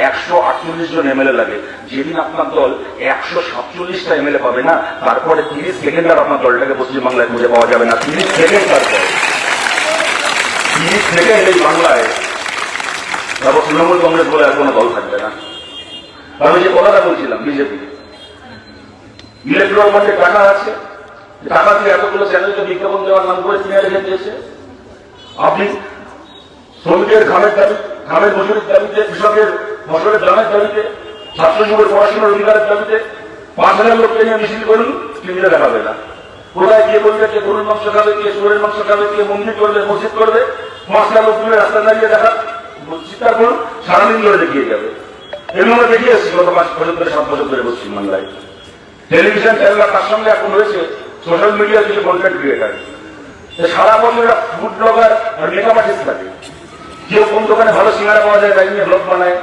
148 জন এমএলএ লাগে। যেদিন আপনার দল 147টা এমএলএ পাবে না, তারপরে 30 সেকেন্ড আর আপনার দলটাকে পশ্চিমবাংলায় খুঁজে পাওয়া যাবে না। 30 সেকেন্ড, তারপর 30 সেকেন্ড এই বাংলায় তারপর তৃণমূল কংগ্রেস বলে আর কোনো দল থাকবে না। আমি যে কথাটা বলছিলাম, বিজেপি ইলেকট্রাল বন্ডে টাকা আছে, টাকা দিয়ে এতগুলো চ্যানেলকে বিজ্ঞাপন দেওয়ার নাম করে কিনে রেখে দিয়েছে। আপনি শ্রমিকের ঘামের দাবি, ঘামের মজুরির দাবিতে, কৃষকের ফসলের দামের দাবিতে, ছাত্র যুগের পড়াশোনার অধিকারের দাবিতে 5,000 লোককে নিয়ে মিছিল করুন, টিভিতে দেখাবে না। কোথায় গিয়ে বলবে কে গরুর মাংস খাবে, কে শুয়োরের মাংস খাবে, কে মন্দির করবে, মসজিদ করবে, মশলা লোকগুলো রাস্তা দাঁড়িয়ে দেখা চিৎকার করুন, সারাদিন ধরে দেখিয়ে যাবে। এগুলো আমরা দেখিয়ে এসেছি গত 5 বছর ধরে, 7 বছর ধরে পশ্চিমবাংলায়। টেলিভিশন চ্যানেল তার সঙ্গে এখন রয়েছে সোশ্যাল মিডিয়ার কিছু কন্টেন্ট ক্রিয়েটার। সারা বছর একটা ফুড ব্লগার আর মেকআপ আর্টিস্ট থাকে। কেউ কোন দোকানে ভালো সিঙ্গারা পাওয়া যায় তাই নিয়ে ব্লগ বানায়,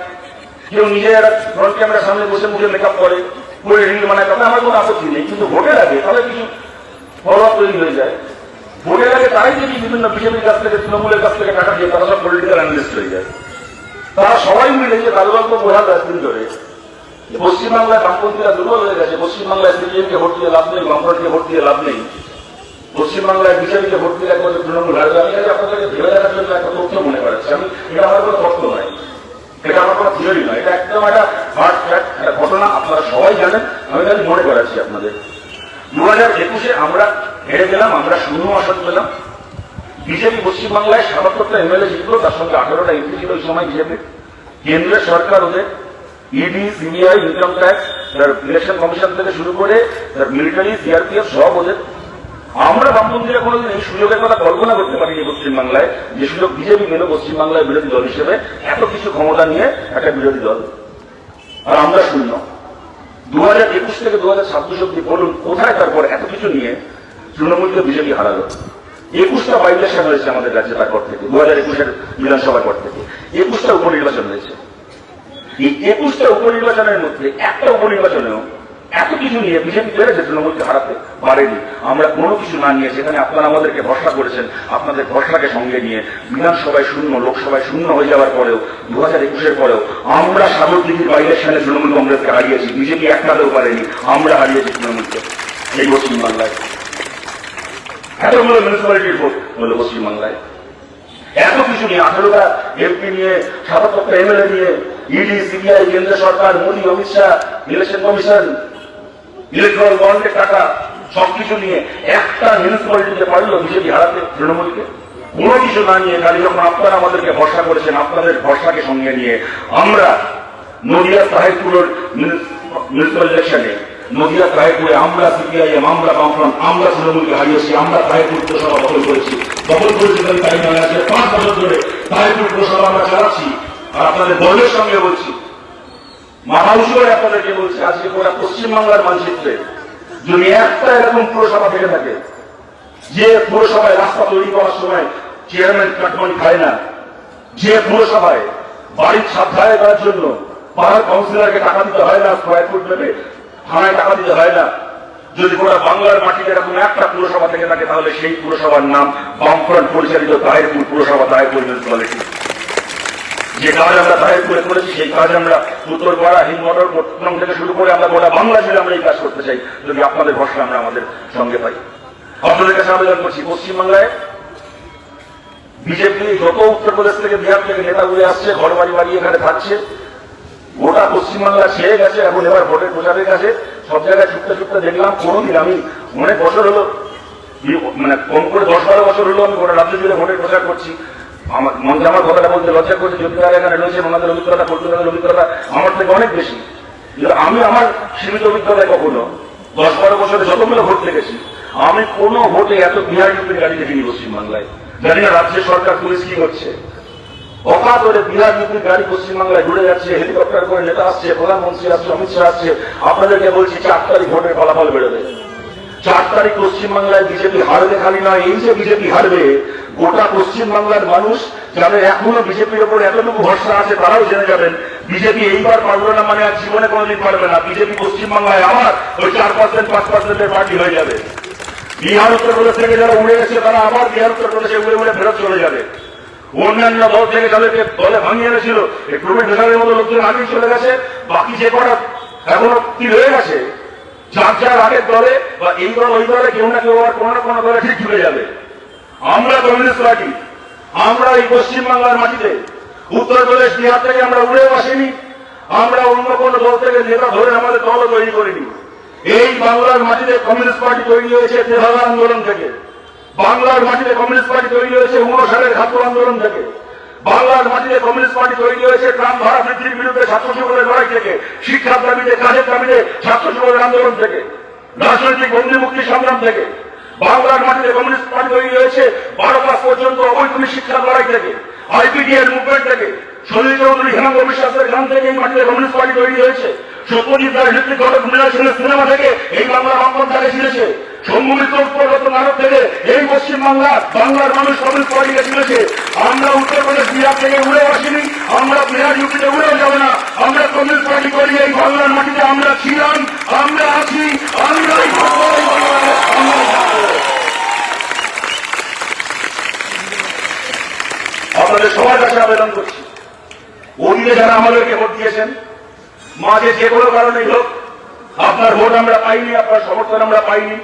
কেউ নিজে একটা ফ্রন্ট ক্যামেরার সামনে বসে মুখে মেকআপ করে রিল বানায়। তাতে আমার কোনো আপত্তি নেই, কিন্তু ভোটের আগে তাহলে কিছু ফলো আপ তৈরি হয়ে যায়। ভোটের আগে তারাই যদি বিভিন্ন বিজেপির কাছ থেকে, তৃণমূলের কাছ থেকে টাকা দিয়ে তারা সব পলিটিক্যাল অ্যানালিস্ট হয়ে যায়। তারা সবাই মিলে যে তাদের গল্প বোঝা যায় দিন ধরে পশ্চিমবাংলায় বামপন্থীরা দুর্বল হয়ে গেছে, পশ্চিমবাংলায় সিপিএমকে ভোট দিয়ে লাভ নেই, বামফ্রন্টকে ভোট দিয়ে লাভ নেই, পশ্চিমবাংলায় বিজেপিকে ভোট দিয়ে একমাত্র তৃণমূল হারবে। আমি আপনাদেরকে ভেবে দেখার জন্য একটা তথ্য মনে করাচ্ছি। আমি এটা আমার কোনো তথ্য নয়, এটা আমার কোনো থিওরি নয়, এটা একদম একটা হার্ড ফ্যাক্ট, একটা ঘটনা। আপনারা সবাই জানেন, আমি তাহলে মনে করাচ্ছি আপনাদের। 2021-এ আমরা হেরে গেলাম, আমরা 0 আসন পেলাম। বিজেপি পশ্চিমবাংলায় 77টা এমএলএ জিতলো, তার সঙ্গে 18টা এমপি ছিল ওই সময় বিজেপির। কেন্দ্রের সরকার ওদের ED, CBI, income tax, election commission থেকে শুরু করে মিলিটারি, সিআরপিএফ সব ওদের। আমরা বামপন্থীরা কোনোদিন এই সুযোগের কথা কল্পনা করতে পারিনি পশ্চিমবাংলায়, যে সুযোগ বিজেপি পেল পশ্চিমবাংলায় বিরোধী দল হিসেবে, এত কিছু ক্ষমতা নিয়ে একটা বিরোধী দল। আর আমরা শূন্য। 2021 থেকে 2026 অব্দি বলুন কোথায় তারপর এত কিছু নিয়ে তৃণমূলকে বিজেপি হারালো। 21টা বাইলেকশন হয়েছে আমাদের রাজ্যে তারপর থেকে, 2021-এর বিধানসভার পর থেকে 21টা উপনির্বাচন হয়েছে। এই 21টা উপনির্বাচনের মধ্যে একটা উপনির্বাচনেও এত কিছু নিয়ে বিজেপি পেরেছে তৃণমূলকে হারাতে পারেনি। আমরা কোনো কিছু না নিয়ে, যেখানে আপনারা আমাদেরকে ভরসা করেছেন, আপনাদের ভরসাকে সঙ্গে নিয়ে বিধানসভায় 0, লোকসভায় 0 হয়ে যাওয়ার পরেও 2021-এর পরেও আমরা সাগরদিঘির বাইলেকশনে তৃণমূল কংগ্রেসকে হারিয়েছি। বিজেপি একটাতেও পারেনি, আমরা হারিয়েছি তৃণমূলকে এই পশ্চিমবাংলায়। এতগুলো মিউনিসিপ্যালিটির ভোট হলো পশ্চিমবাংলায়, এত কিছু নিয়ে, 18টা এমপি নিয়ে, 77টা এমএলএ নিয়ে, ইডি, সিবিআই, কেন্দ্র সরকার, Modi, Amit Shah, election commission, electoral বন্ডের টাকা, সবকিছু নিয়ে একটা মিউনিসিপ্যালিটিতে পারল বিজেপি হারাতে তৃণমূলকে। কোনো কিছু না নিয়ে, খালি যখন আপনারা আমাদেরকে ভরসা করেছেন, আপনাদের ভরসাকে সঙ্গে নিয়ে আমরা নদিয়া তাহিরপুরের মিউনিসিপ্যাল ইলেকশনে, নদিয়া তাহিরপুরে আমরা সিপিআইএম, আমরা বামফ্রন্ট, আমরা তৃণমূলকে হারিয়েছি। আমরা তাহিরপুর পুরসভা দখল করেছি তাই নয়, আজকে 5 বছর ধরে তাহিরপুর পুরসভা আমরা চালাচ্ছি। আর আপনাদের দলের সঙ্গে বলছি, মাথা উঁচু করে আপনাদেরকে বলছি, আজকে গোটা পশ্চিমবাংলার মানচিত্রে যদি একটা এরকম পুরসভা থেকে থাকে, যে পুরসভায় রাস্তা তৈরি করার সময় চেয়ারম্যান কাটমানি খায় না, যে পুরসভায় বাড়ির ছাদ ঢালাই করার জন্য পাড়ার কাউন্সিলরকে টাকা দিতে হয় না, স্কোয়ার ফুট নেবে থানায় টাকা দিতে হয় না, যদি গোটা বাংলার মাটিতে এরকম একটা পুরসভা থেকে থাকে, তাহলে সেই পুরসভার নাম বামফ্রন্ট পরিচালিত তাহিরপুর পুরসভা, তাহিরপুর মিউনিসিপ্যালিটি। যে কাজ আমরা তাহিরপুরে করেছি, সেই কাজ আমরা উত্তরপাড়া, হিন্দমটর, পট্টগ্রাম থেকে শুরু করে আমরা গোটা বাংলা জুড়ে আমরা এই কাজ করতে চাই, যদি আপনাদের ভরসা আমরা আমাদের সঙ্গে পাই। আপনাদের কাছে আবেদন করছি, পশ্চিমবাংলায় বিজেপি যত উত্তরপ্রদেশ থেকে, বিহার থেকে নেতাগুলি আসছে, ঘর বাড়ি বাড়ি এখানে থাকছে, গোটা পশ্চিমবাংলা ছেড়ে গেছে। এখন এবার ভোটের প্রচারের কাছে সব জায়গায় ছুটতে ছুটতে দেখলাম। কোনোদিন আমি অনেক বছর হলো, মানে কম করে 10-12 বছর হলো আমি গোটা রাজ্য জুড়ে ভোটের প্রচার করছি। মঞ্চে আমার কথাটা বলতে লজ্জা করছে, যদি তারা এখানে রয়েছেন, ওনাদের অভিজ্ঞতা, কলকাতার অভিজ্ঞতা আমার থেকে অনেক বেশি। কিন্তু আমি আমার সীমিত অভিজ্ঞতায় কখনো 10-12 বছরে যতগুলো ভোট দেখেছি, আমি কোনো ভোটে এত বিহার ইউপির গাড়ি দেখিনি পশ্চিমবাংলায়। জানি না রাজ্য সরকার পুলিশ কি করছে, অকাত করে বিহার ইউপির গাড়ি পশ্চিমবাংলায় ঘুরে যাচ্ছে, হেলিকপ্টার করে নেতা আসছে, প্রধানমন্ত্রী আসছে, অমিত শাহ আসছে। আপনাদেরকে বলছি 4 তারিখ ভোটের ফলাফল বেরোবে। 4 তারিখ পশ্চিমবাংলায় বিজেপি হারবে, খালি নয়, এই যে বিজেপি হারবে, গোটা পশ্চিমবাংলার মানুষ যাদের এখনো বিজেপির ওপর এতটুকু ভরসা আছে, তারাও জেনে যাবেন বিজেপি এইবার পারবে না, মানে আর জীবনে কোনোদিন পারবে না। বিজেপি পশ্চিমবাংলায় আবার ওই 4%, 5%-এর পার্টি হয়ে যাবে। বিহার, উত্তরপ্রদেশ থেকে যারা উড়ে গেছে, তারা আবার বিহার, উত্তরপ্রদেশে উড়ে উড়ে ফেরত চলে যাবে। অন্যান্য দল থেকে যাদেরকে দলে ভাঙিয়ে এনেছিল, এই প্রবীণ নেতাদের মতো লোকজন আগেই চলে গেছে। বাকি যে কটা এখনো কি রয়ে গেছে, যার যার আগের দলে বা এই দল ওই দলে কেউ না কেউ আর কোনো না কোনো দলে ঠিক ঢুকে যাবে। আমরা কমিউনিস্ট পার্টি, আমরা এই পশ্চিমবাংলার মাটিতে উত্তরপ্রদেশ, বিহার থেকে আমরা উড়েও আসিনি। আমরা অন্য কোনো দল থেকে নেতা ধরে আমাদের দলও তৈরি করিনি। এই বাংলার মাটিতে কমিউনিস্ট পার্টি তৈরি হয়েছে তেভাগা আন্দোলন থেকে। বাংলার মাটিতে কমিউনিস্ট পার্টি তৈরি হয়েছে 59 সালের ছাত্র আন্দোলন থেকে। বাংলার মাটিতে কমিউনিস্ট পার্টি তৈরি হয়েছে ট্রাম ভাড়া বৃদ্ধির বিরুদ্ধে ছাত্র যুবদের লড়াই থেকে, শিক্ষার দাবিতে, কাজের দাবিতে ছাত্র যুবদের আন্দোলন থেকে। রাজনৈতিক বন্দী মুক্তি সংগ্রাম থেকে, বাংলার মাটিতে কমিউনিস্ট পার্টি তৈরি হয়েছে 12 ক্লাস পর্যন্ত অবৈতনিক শিক্ষার লড়াই থেকে, আইপিডিএর মুভমেন্ট থেকে, সলিল চৌধুরী হেমন্ত বিশ্বাসের গ্রাম থেকে এই মাটিতে কমিউনিস্ট পার্টি তৈরি হয়েছে। সত্যজিৎ রায়ের নেতৃত্বে ঘটক মৃণাল সিনেমা থেকে এই বাংলা বামপন্থাকে ছিলেছে। শম্ভু মিত্র উৎপলগত নাটক থেকে এই পশ্চিম বাংলার মানুষ কমিউনিস্ট পার্টিকে ছিলেছে। আমরা উত্তরপ্রদেশ বিহার থেকে উড়েও আসিনি, আমরা বিহার ইউপিতে উড়েও যাবো না। আমরা কমিউনিস্ট পার্টি করি এই বাংলার মাটিতে আমরা ছিলাম, আমরা আছি, আমরাই থাকবো এই বাংলায়, আমরাই থাকবো। আপনাদের সবার কাছে আবেদন করছি, অতীতে যারা আমাদেরকে ভোট দিয়েছেন, মাঝে যে কোনো কারণেই হোক আপনার ভোট আমরা পাইনি, আপনার সমর্থন আমরা পাইনি,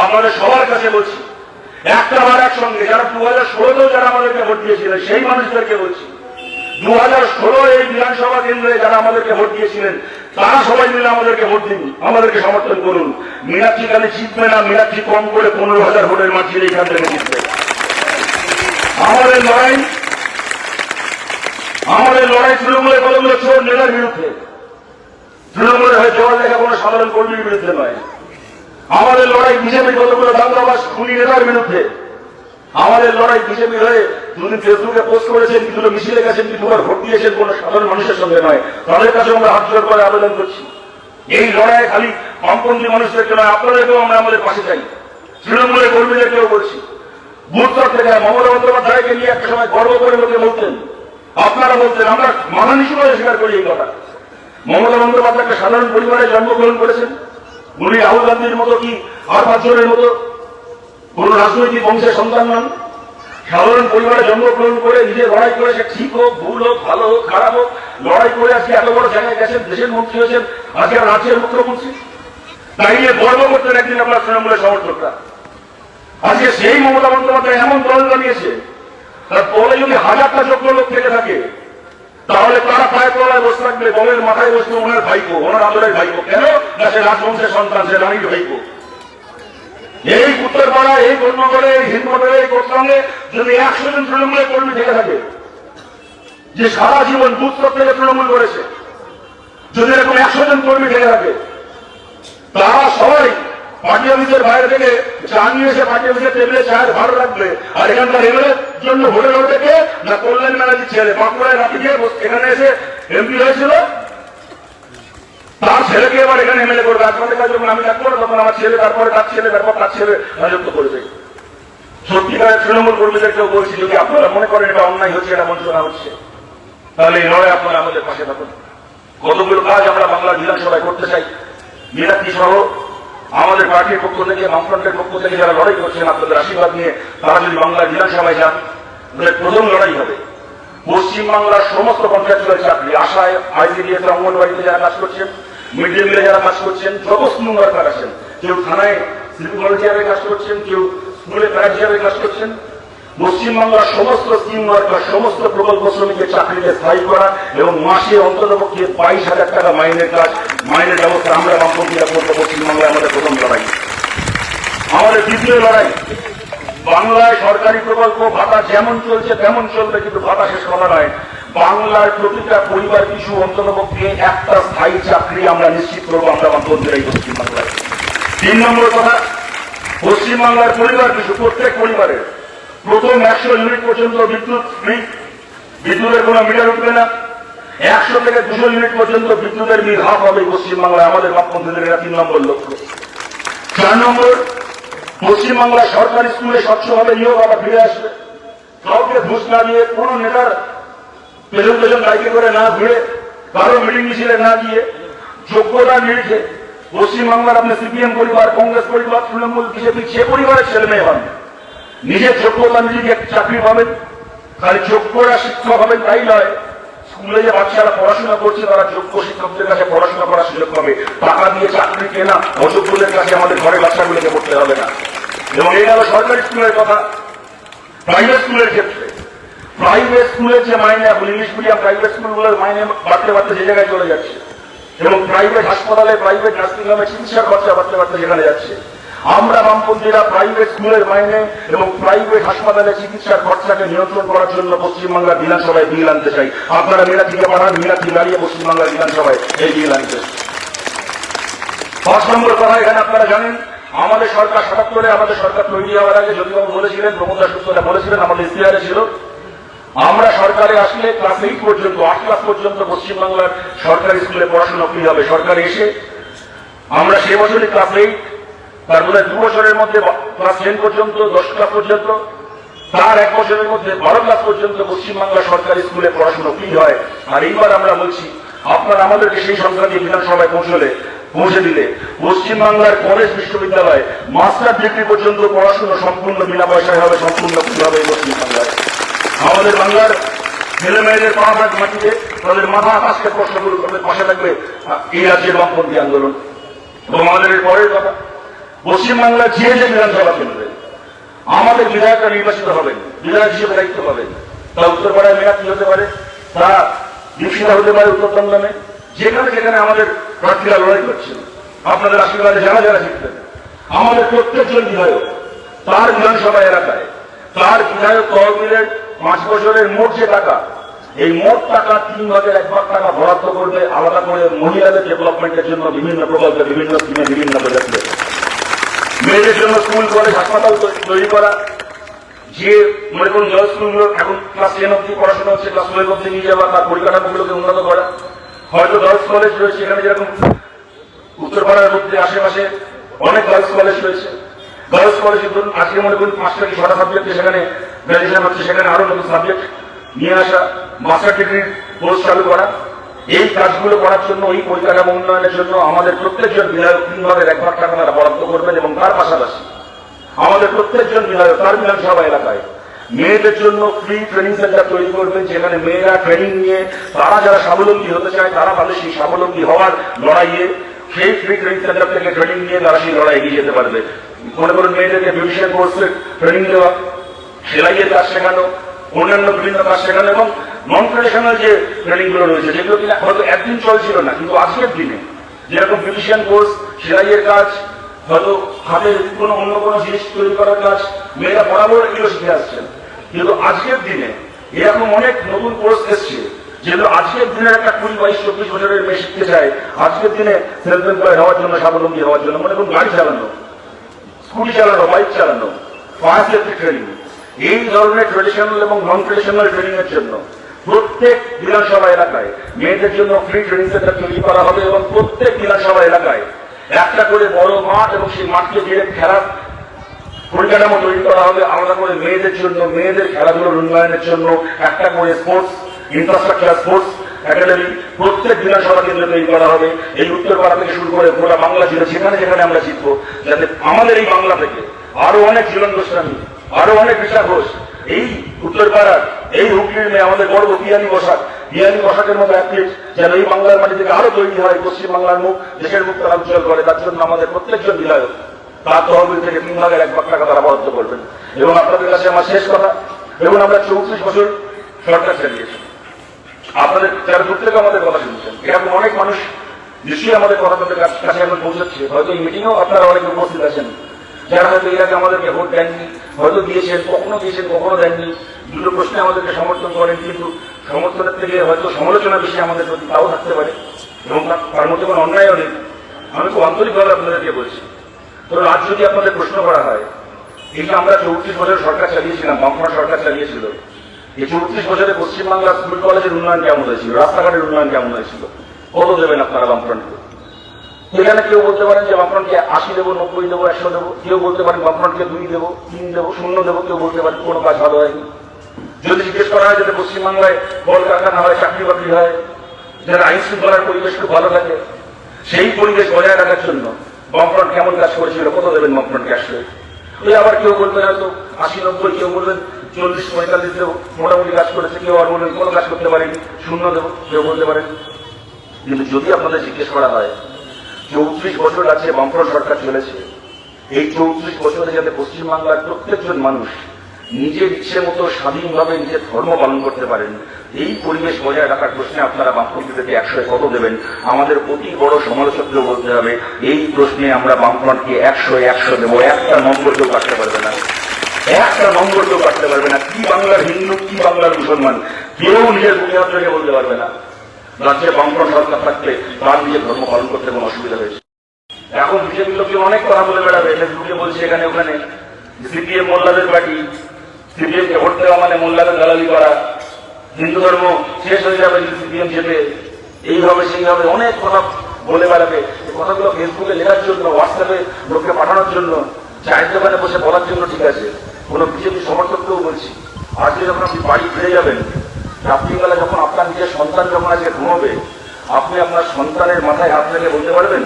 আপনাদের সবার কাছে বলছি একটা বার একসঙ্গে যারা 2016তেও যারা আমাদেরকে ভোট দিয়েছিলেন সেই মানুষদেরকে বলছি, 2016 এই বিধানসভা কেন্দ্রে যারা আমাদেরকে ভোট দিয়েছিলেন তারা সবাই মিলে আমাদেরকে ভোট দিন, আমাদেরকে সমর্থন করুন। মীনাক্ষী খালি জিতবে না, মীনাক্ষী কম করে 15,000 ভোটের মাঝে এইখান থেকে জিতবে। আমাদের লড়াই তৃণমূলের কতগুলো চোর নেতার বিরুদ্ধে, তৃণমূলের হয়ে জোয়ার লেখা কোনো সাধারণ কর্মীর বিরুদ্ধে নয়। আমাদের লড়াই বিজেপির কতগুলো দাঙ্গাবাজ খুনি নেতার বিরুদ্ধে। আমাদের লড়াই বিজেপির হয়ে দুদিন ফেসবুকে পোস্ট করেছেন, কি দুটো মিছিলে গেছেন, কি দুবার ভোট দিয়েছেন কোন সাধারণ মানুষের সঙ্গে নয়, তাদের কাছে আমরা হাত জোর করে আবেদন করছি। এই লড়াই খালি বামপন্থী মানুষদেরকে নয়, আপনাদেরকেও আমরা আমাদের পাশে চাই। তৃণমূলের কর্মীদেরকেও বলছি, বুথ থেকে মমতা বন্দ্যোপাধ্যায়কে নিয়ে একটা সময় গর্ব করে লোকে বলতেন, আপনারা বলতেন, আমরা মাথা নিচু করে স্বীকার করি এই কথা। মমতা বন্দ্যোপাধ্যায় একটা সাধারণ পরিবারে জন্মগ্রহণ করেছেন, উনি রাহুল গান্ধীর মতো কি আর 5 জনের মতো কোন রাজনৈতিক বংশের সন্তান নন। সাধারণ পরিবারে জন্মগ্রহণ করে নিজে লড়াই করে, সে ঠিক হোক, ভুল হোক, ভালো হোক, খারাপ হোক, লড়াই করে আজকে এত বড় জায়গায় গেছেন, দেশের মন্ত্রী হয়েছেন, আজকে রাজ্যের মুখ্যমন্ত্রী। তাই নিয়ে গর্ব করতেন একদিন আপনার তৃণমূলের সমর্থকরা। আজকে সেই মমতা বন্দ্যোপাধ্যায় এমন দল জানিয়েছে, তার দলে যদি 1000টা যোগ্য লোক থেকে থাকে তাহলে তারা পায়ের তলায় বসে থাকবে, দলের মাথায় বসবে ওনার ভাইপো, ওনার আদরের ভাইপো। কেন না, সে রাজবংশের সন্তান, সে রানীর ভাইপো। এই উত্তরপাড়া, এই কর্মগড়ে, এই হিন্দুগড়ে, এই কোটসঙ্গে যদি 100 জন তৃণমূলের কর্মী থেকে থাকে, যে সারা জীবন বুথ থেকে তৃণমূল করেছে, যদি এরকম 100 জন কর্মী থেকে থাকে, তারা সবাই পার্টি অফিসের বাইরে থেকে চা নিয়ে এসে পার্টি অফিসের টেবিলে চায়ের ভাড় রাখবে। আর এখানকার এমএলএর জন্য ভোটে লড়বে কে না, কল্যাণ ব্যানার্জির ছেলে, বাঁকুড়ায় রাখি দিয়ে এখানে এসে এমপি হয়েছিল, তার ছেলেকে এবার এখানে এমএলএ করবে। আপনাদের কাছে যখন আমি থাকবো না, তখন আমার ছেলে, তারপরে তার ছেলে, তারপর তার ছেলে রাজত্ব করবে। সত্যিকারের তৃণমূল কর্মীদেরকেও বলছি, যদি আপনারা মনে করেন এটা অন্যায় হচ্ছে, এটা বঞ্চনা হচ্ছে, তাহলে এই লড়াই আপনারা আমাদের পাশে থাকুন। কতগুলো কাজ আমরা বাংলার বিধানসভায় করতে চাই। মীনাক্ষী সহ আমাদের পার্টির পক্ষ থেকে, বামফ্রন্টের পক্ষ থেকে যারা লড়াই করছেন, আপনাদের আশীর্বাদ নিয়ে তারা যদি বাংলার বিধানসভায় যান, তাহলে প্রথম লড়াই হবে পশ্চিমবাংলার সমস্ত কন্ট্রাকচুয়াল চাকরি, আশায়, আইসিডিএস, অঙ্গনবাড়িতে যারা কাজ করছেন, মিড ডে মিলে যারা কাজ করছেন, যত স্কুল ওয়ার্কার আছেন, কেউ থানায় সিভিল ভলেন্টিয়ারে কাজ করছেন, কেউ স্কুলে প্যারাজিয়ারে কাজ করছেন, পশ্চিমবাংলার সমস্ত স্কিম ওয়ার্কার, সমস্ত প্রকল্প শ্রমিকের চাকরিতে স্থায়ী করা এবং মাসে অন্ততপক্ষে 22,000 টাকা মাইনের কাজ, মাইনের ব্যবস্থা আমরা বামপন্থীরা করতে পশ্চিমবাংলায় আমাদের প্রথম লড়াই। আমাদের দ্বিতীয় লড়াই, বাংলায় সরকারি প্রকল্প ভাতা যেমন চলছে তেমন চলবে, কিন্তু ভাতা শেষ করা নয়। বাংলার প্রতিটা পরিবার কিছু অন্ততপক্ষে একটা স্থায়ী চাকরি আমরা নিশ্চিত করবো, আমরা বামপন্থীরা এই পশ্চিমবাংলায়। 3 নম্বর কথা, পশ্চিমবাংলার পরিবার কিছু, প্রত্যেক পরিবারের প্রথম 100 ইউনিট পর্যন্ত বিদ্যুৎ ফ্রি, বিদ্যুতের কোনো মিটার উঠবে না। 100 থেকে 200 ইউনিট পর্যন্ত বিদ্যুতের বিল হাফ হবে পশ্চিমবাংলায়, আমাদের বামপন্থীদের এটা 3 নম্বর লক্ষ্য। 4 নম্বর, পশ্চিমবাংলার সরকারি স্কুলে স্বচ্ছভাবে নিয়োগ আবার ফিরে আসবে। কাউকে ঘুষ না দিয়ে, কোন নেতার পেছন পেছন বাইকে করে না ঘুরে, কারো মিটিং মিছিলে না গিয়ে, যোগ্যতা নিরিখে পশ্চিমবাংলার আপনি সিপিএম পরিবার, কংগ্রেস পরিবার, তৃণমূল, বিজেপি যে পরিবারের ছেলে মেয়ে হন, নিজের যোগ্যতা নিজেকে চাকরি পাবেন। খালি যোগ্যরা শিক্ষক হবেন তাই নয়, স্কুলে যে বাচ্চারা পড়াশোনা করছে তারা যোগ্য শিক্ষকদের কাছে পড়াশোনা করার সুযোগ পাবে। টাকা দিয়ে চাকরি কেনা অযোগ্যদের কাছে আমাদের ঘরে বাচ্চাগুলোকে পড়তে হবে না। এবং এই গেল সরকারি স্কুলের কথা। প্রাইভেট স্কুলের ক্ষেত্রে, প্রাইভেট স্কুলের যে মাইনে, এখন ইংলিশ মিডিয়াম প্রাইভেট স্কুলগুলোর মাইনে বাড়তে বাড়তে যে জায়গায় চলে যাচ্ছে, এবং প্রাইভেট হাসপাতালে, প্রাইভেট নার্সিং হোমে চিকিৎসার খরচা বাড়তে বাড়তে যেখানে যাচ্ছে, আমরা বামপন্থীরা প্রাইভেট স্কুলের মাইনে এবং প্রাইভেট হাসপাতালে চিকিৎসার খরচাকে নিয়ন্ত্রণ করার জন্য পশ্চিমবাংলার বিধানসভায় বিল আনতে চাই। আপনারা মীনাক্ষীকে পাঠান, মীনাক্ষী দাঁড়িয়ে পশ্চিমবাংলার বিধানসভায় এই বিল আনতে। পাঁচ নম্বর কথা, এখানে আপনারা জানেন আমাদের সরকার ৭৭-এ আমাদের সরকার তৈরি হওয়ার আগে জ্যোতিবাবু বলেছিলেন, প্রমোদ দাশগুপ্তরা বলেছিলেন, আমাদের ইতিহাসে ছিল, আমরা সরকারে আসলে ক্লাস 8 পর্যন্ত 8 ক্লাস পর্যন্ত পশ্চিমবাংলার সরকারি স্কুলে পড়াশোনা ফ্রি হবে। সরকারে এসে আমরা সে বছরই ক্লাস 8, তার মধ্যে 2 বছরের মধ্যে ক্লাস 10 পর্যন্ত, 10 ক্লাস পর্যন্ত, তার 1 বছরের মধ্যে 12 ক্লাস পর্যন্ত পশ্চিমবাংলার সরকারি স্কুলে পড়াশোনা ফ্রি হয়। আর এইবার আমরা বলছি, আপনারা আমাদেরকে সেই সংক্রান্তি বিধানসভায় পৌঁছে দিলে পশ্চিমবাংলার কলেজ বিশ্ববিদ্যালয় মাস্টার ডিগ্রি পর্যন্ত পড়াশোনা সম্পূর্ণ বিনা পয়সায় হবে, সম্পূর্ণ ফ্রি হবে এই পশ্চিমবাংলায়। আমাদের বাংলার ছেলে মেয়েদের পড়াশোনার মাটিতে তাদের মাথা আকাশকে প্রশ্ন করবে, তাদের পাশে থাকবে এই রাজ্যের বামপন্থী আন্দোলন। এবং আমাদের এর পরের কথা, পশ্চিমবাংলার যে বিধানসভা কেন্দ্রে আমাদের বিধায়করা নির্বাচিত হবেন, বিধায়ক হিসেবে দায়িত্ব পাবেন, তা উত্তরপাড়ায় মেয়াদী হতে পারে, তা দীক্ষিতা হতে পারে উত্তর দমদমে, যেখানে যেখানে আমাদের প্রার্থীরা লড়াই করছেন, আপনাদের আশীর্বাদে যারা যারা জিতবেন, আমাদের প্রত্যেকজন বিধায়ক তার বিধানসভা এলাকায় তার বিধায়ক তহবিলের 5 বছরের মোট যে টাকা, এই মোট টাকা 3 ভাগের 1 ভাগ টাকা বরাদ্দ করবে আলাদা করে মহিলাদের ডেভেলপমেন্টের জন্য বিভিন্ন প্রকল্পে, বিভিন্ন স্কিমে, বিভিন্ন প্রজেক্টে। মেয়েদের জন্য স্কুল, কলেজ, হাসপাতাল তৈরি করা, যে মনে করুন জল স্কুলগুলো এখন ক্লাস 10 অব্দি পড়াশোনা হচ্ছে, ক্লাস 12 অব্দি নিয়ে যাওয়া, তার পরিকাঠামোগুলোকে উন্নত করা। হয়তো গার্লস কলেজ রয়েছে, এখানে যেরকম উত্তরপাড়ার মধ্যে আশেপাশে অনেক গার্লস কলেজ রয়েছে, গার্লস কলেজে ধরুন আজকে মনে করুন 5টা কি 6টা সাবজেক্টে সেখানে গ্রাজুয়েশন হচ্ছে, সেখানে আরো নতুন সাবজেক্ট নিয়ে আসা, মাস্টার ডিগ্রির কোর্স চালু করা। এই কাজগুলো করার জন্য, এই পরিকাঠামো উন্নয়নের জন্য আমাদের প্রত্যেকজন বিধায়ক 3 ভাগের 1 ভাগ টাকা তারা বরাদ্দ করবেন। এবং তার পাশাপাশি আমাদের প্রত্যেকজন বিধায়ক তার বিধানসভা এলাকায় মেয়েদের জন্য ফ্রি ট্রেনিং সেন্টার তৈরি করবেন, যেখানে মেয়েরা ট্রেনিং নিয়ে তারা যারা স্বাবলম্বী হতে চায় তারা তাদের সেই স্বাবলম্বী হওয়ার লড়াইয়ে সেই ফ্রি ট্রেনিং সেন্টার থেকে ট্রেনিং নিয়ে তারা সেই লড়াই এগিয়ে যেতে পারবে। মনে করুন মেয়েদেরকে বিউটিশিয়ান কোর্সে ট্রেনিং দেওয়া, সেলাইয়ের কাজ শেখানো, অন্যান্য বিভিন্ন কাজ শেখানো, এবং নন ট্রেডিশনাল যে ট্রেনিং গুলো রয়েছে যেগুলো কিনা হয়তো একদিন চলছিল না, কিন্তু আজকের দিনে যেরকম বিউটিশিয়ান কোর্স, সেলাইয়ের কাজ, হয়তো হাতের অন্য কোনো জিনিস তৈরি করার কাজ, মেয়েরা বরাবর এগুলো শিখে আসছেন। কিন্তু আজকের দিনে এরকম অনেক নতুন কোর্স এসছে যেগুলো আজকের দিনের একটা 20, 22, 24 বছরের মেয়ে শিখতে চায় আজকের দিনে সেলফ এমপ্লয়েড হওয়ার জন্য, স্বাবলম্বী হওয়ার জন্য। মনে করুন গাড়ি চালানো, স্কুটি চালানো, বাইক চালানো, ফায়ার সেফটি ট্রেনিং, এই ধরনের ট্রেডিশনাল এবং নন ট্রেডিশনাল ট্রেনিং এর জন্য প্রত্যেক বিধানসভা এলাকায় মেয়েদের জন্য ফ্রি ট্রেনিং সেন্টার তৈরি করা হবে। এবং প্রত্যেক বিধানসভা এলাকায় একটা করে বড় মাঠ এবং সেই মাঠকে ঘিরে খেলার পরিকাঠামো তৈরি করা হবে আলাদা করে মেয়েদের জন্য, মেয়েদের খেলাধুলার উন্নয়নের জন্য একটা করে স্পোর্টস ইনফ্রাস্ট্রাকচার, স্পোর্টস একাডেমি প্রত্যেক বিধানসভা কেন্দ্রে তৈরি করা হবে। এই উত্তরপাড়া থেকে শুরু করে গোটা বাংলা জুড়ে যেখানে যেখানে আমরা জিতবো, যাতে আমাদের এই বাংলা থেকে আরো অনেক ঝুলন গোস্বামী, আরো অনেক ঋষা ঘোষ, এই উত্তরপাড়ার, এই হুগলির মেয়ে, আমাদের গর্ব পিয়ালি বসাকের মতো অ্যাথলিট যেন এই বাংলার মাটি থেকে আরো তৈরি হয়, পশ্চিমবাংলার মুখ, দেশের মুখ তারা উজ্জ্বল করে। তার জন্য আমাদের প্রত্যেকজন বিধায়ক তার তহবিল থেকে 3 ভাগের 1 ভাগ টাকা তারা বরাদ্দ করবেন। এবং আপনাদের কাছে আমার শেষ কথা, এবং আমরা 34 বছর সরকার চালিয়েছি, আপনাদের যারা দূর থেকে আমাদের কথা শুনছেন, এরকম অনেক মানুষ নিশ্চয়ই আমাদের কথা তাদের কাছে এখন পৌঁছাচ্ছে। হয়তো এই মিটিংও আপনারা অনেকে উপস্থিত আছেন, যারা হয়তো এর আগে আমাদেরকে ভোট দেননি, হয়তো দিয়েছেন, কখনো দিয়েছেন, কখনো দেননি, দুটো প্রশ্নে আমাদেরকে সমর্থন করেন, কিন্তু সমর্থনের থেকে হয়তো সমালোচনা বেশি আমাদের প্রতি তাও থাকতে পারে, এবং তার মধ্যে কোনো অন্যায়ও নেই। আমি খুব আন্তরিকভাবে আপনাদেরকে বলছি, তো আজ যদি আপনাদের প্রশ্ন করা হয়, এই যে আমরা 34 বছর সরকার চালিয়েছিলাম, বামফ্রন্ট সরকার চালিয়েছিল, এই 34 বছরে পশ্চিমবাংলার স্কুল কলেজের উন্নয়ন কেমন হয়েছিল, রাস্তাঘাটের উন্নয়ন কেমন হয়েছিল, কত দেবেন আপনারা বামফ্রন্টকে? এখানে কেউ বলতে পারেন যে বামফ্রন্টকে 80 দেবো, 90 দেবো, 100 দেবো, কেউ বলতে পারেন বামফ্রন্টকে 2 দেবো, 3 দেবো, 0 দেবো, কেউ বলতে পারেন কোনো কাজ ভালো হয়নি। যদি জিজ্ঞেস করা হয় যাতে পশ্চিমবাংলায় কলকারখানা হয়, চাকরি বাকরি হয়, যারা আইন শৃঙ্খলার পরিবেশ খুব ভালো থাকে, সেই পরিবেশ বজায় রাখার জন্য বামফ্রন্ট কেমন কাজ করেছিল, কত দেবেন বামফ্রন্টকে আসলে? ওই আবার কেউ বলবেন হয়তো 80, 90, কেউ বলবেন 40, 45 দেবো, মোটামুটি কাজ করেছে, কেউ আর বলবেন কোনো কাজ করতে পারেনি, 0 দেবো, কেউ বলতে পারেন। কিন্তু যদি আপনাদের জিজ্ঞেস করা হয় 34 বছর আছে বামফ্রন্ট সরকার চলেছে, এই 34 বছরে যাতে পশ্চিমবাংলার প্রত্যেকজন মানুষ নিজের ইচ্ছে মতো স্বাধীনভাবে নিজের ধর্ম পালন করতে পারেন, এই পরিবেশ বজায় রাখার প্রশ্নে আপনারা বামফ্রন্ট থেকে 100-এ কত দেবেন? আমাদের অতি বড় সমালোচককেও বলতে হবে এই প্রশ্নে আমরা বামফ্রন্টকে 100-এ 100 দেবো। একটা নম্বর কেউ কাটতে পারবে না, একটা নম্বর কেউ কাটতে পারবে না। কি বাংলার হিন্দু, কি বাংলার মুসলমান, কেউ নিজের বুনিয়াদ থেকে বলতে পারবে না রাজ্যে বামফ্রন্ট সরকার থাকলে তার নিজের ধর্ম পালন করতে কোনো অসুবিধা হয়েছে। এখন বিজেপি লোকজন অনেক কথা বলে বেড়াবে, ফেসবুকে বলছে এখানে ওখানে সিপিএম মোল্লাদের পার্টি, সিপিএম কে ভোট দেওয়া মানে মোল্লাদের দালালি করা, হিন্দু ধর্ম শেষ হয়ে যাবে যদি সিপিএম জেতে, এইভাবে সেইভাবে অনেক কথা বলে বেড়াবে। এই কথাগুলো ফেসবুকে লেখার জন্য, হোয়াটসঅ্যাপে লোককে পাঠানোর জন্য, চায়ের দোকানে বসে বলার জন্য ঠিক আছে। কোনো বিজেপি সমর্থককেও বলছি, আজকে যখন আপনি বাড়ি ফিরে যাবেন, রাত্রিবেলা যখন আপনার নিজের সন্তান যখন আজকে ঘুমোবে, আপনি আপনার সন্তানের মাথায় হাত রেখে বলতে পারবেন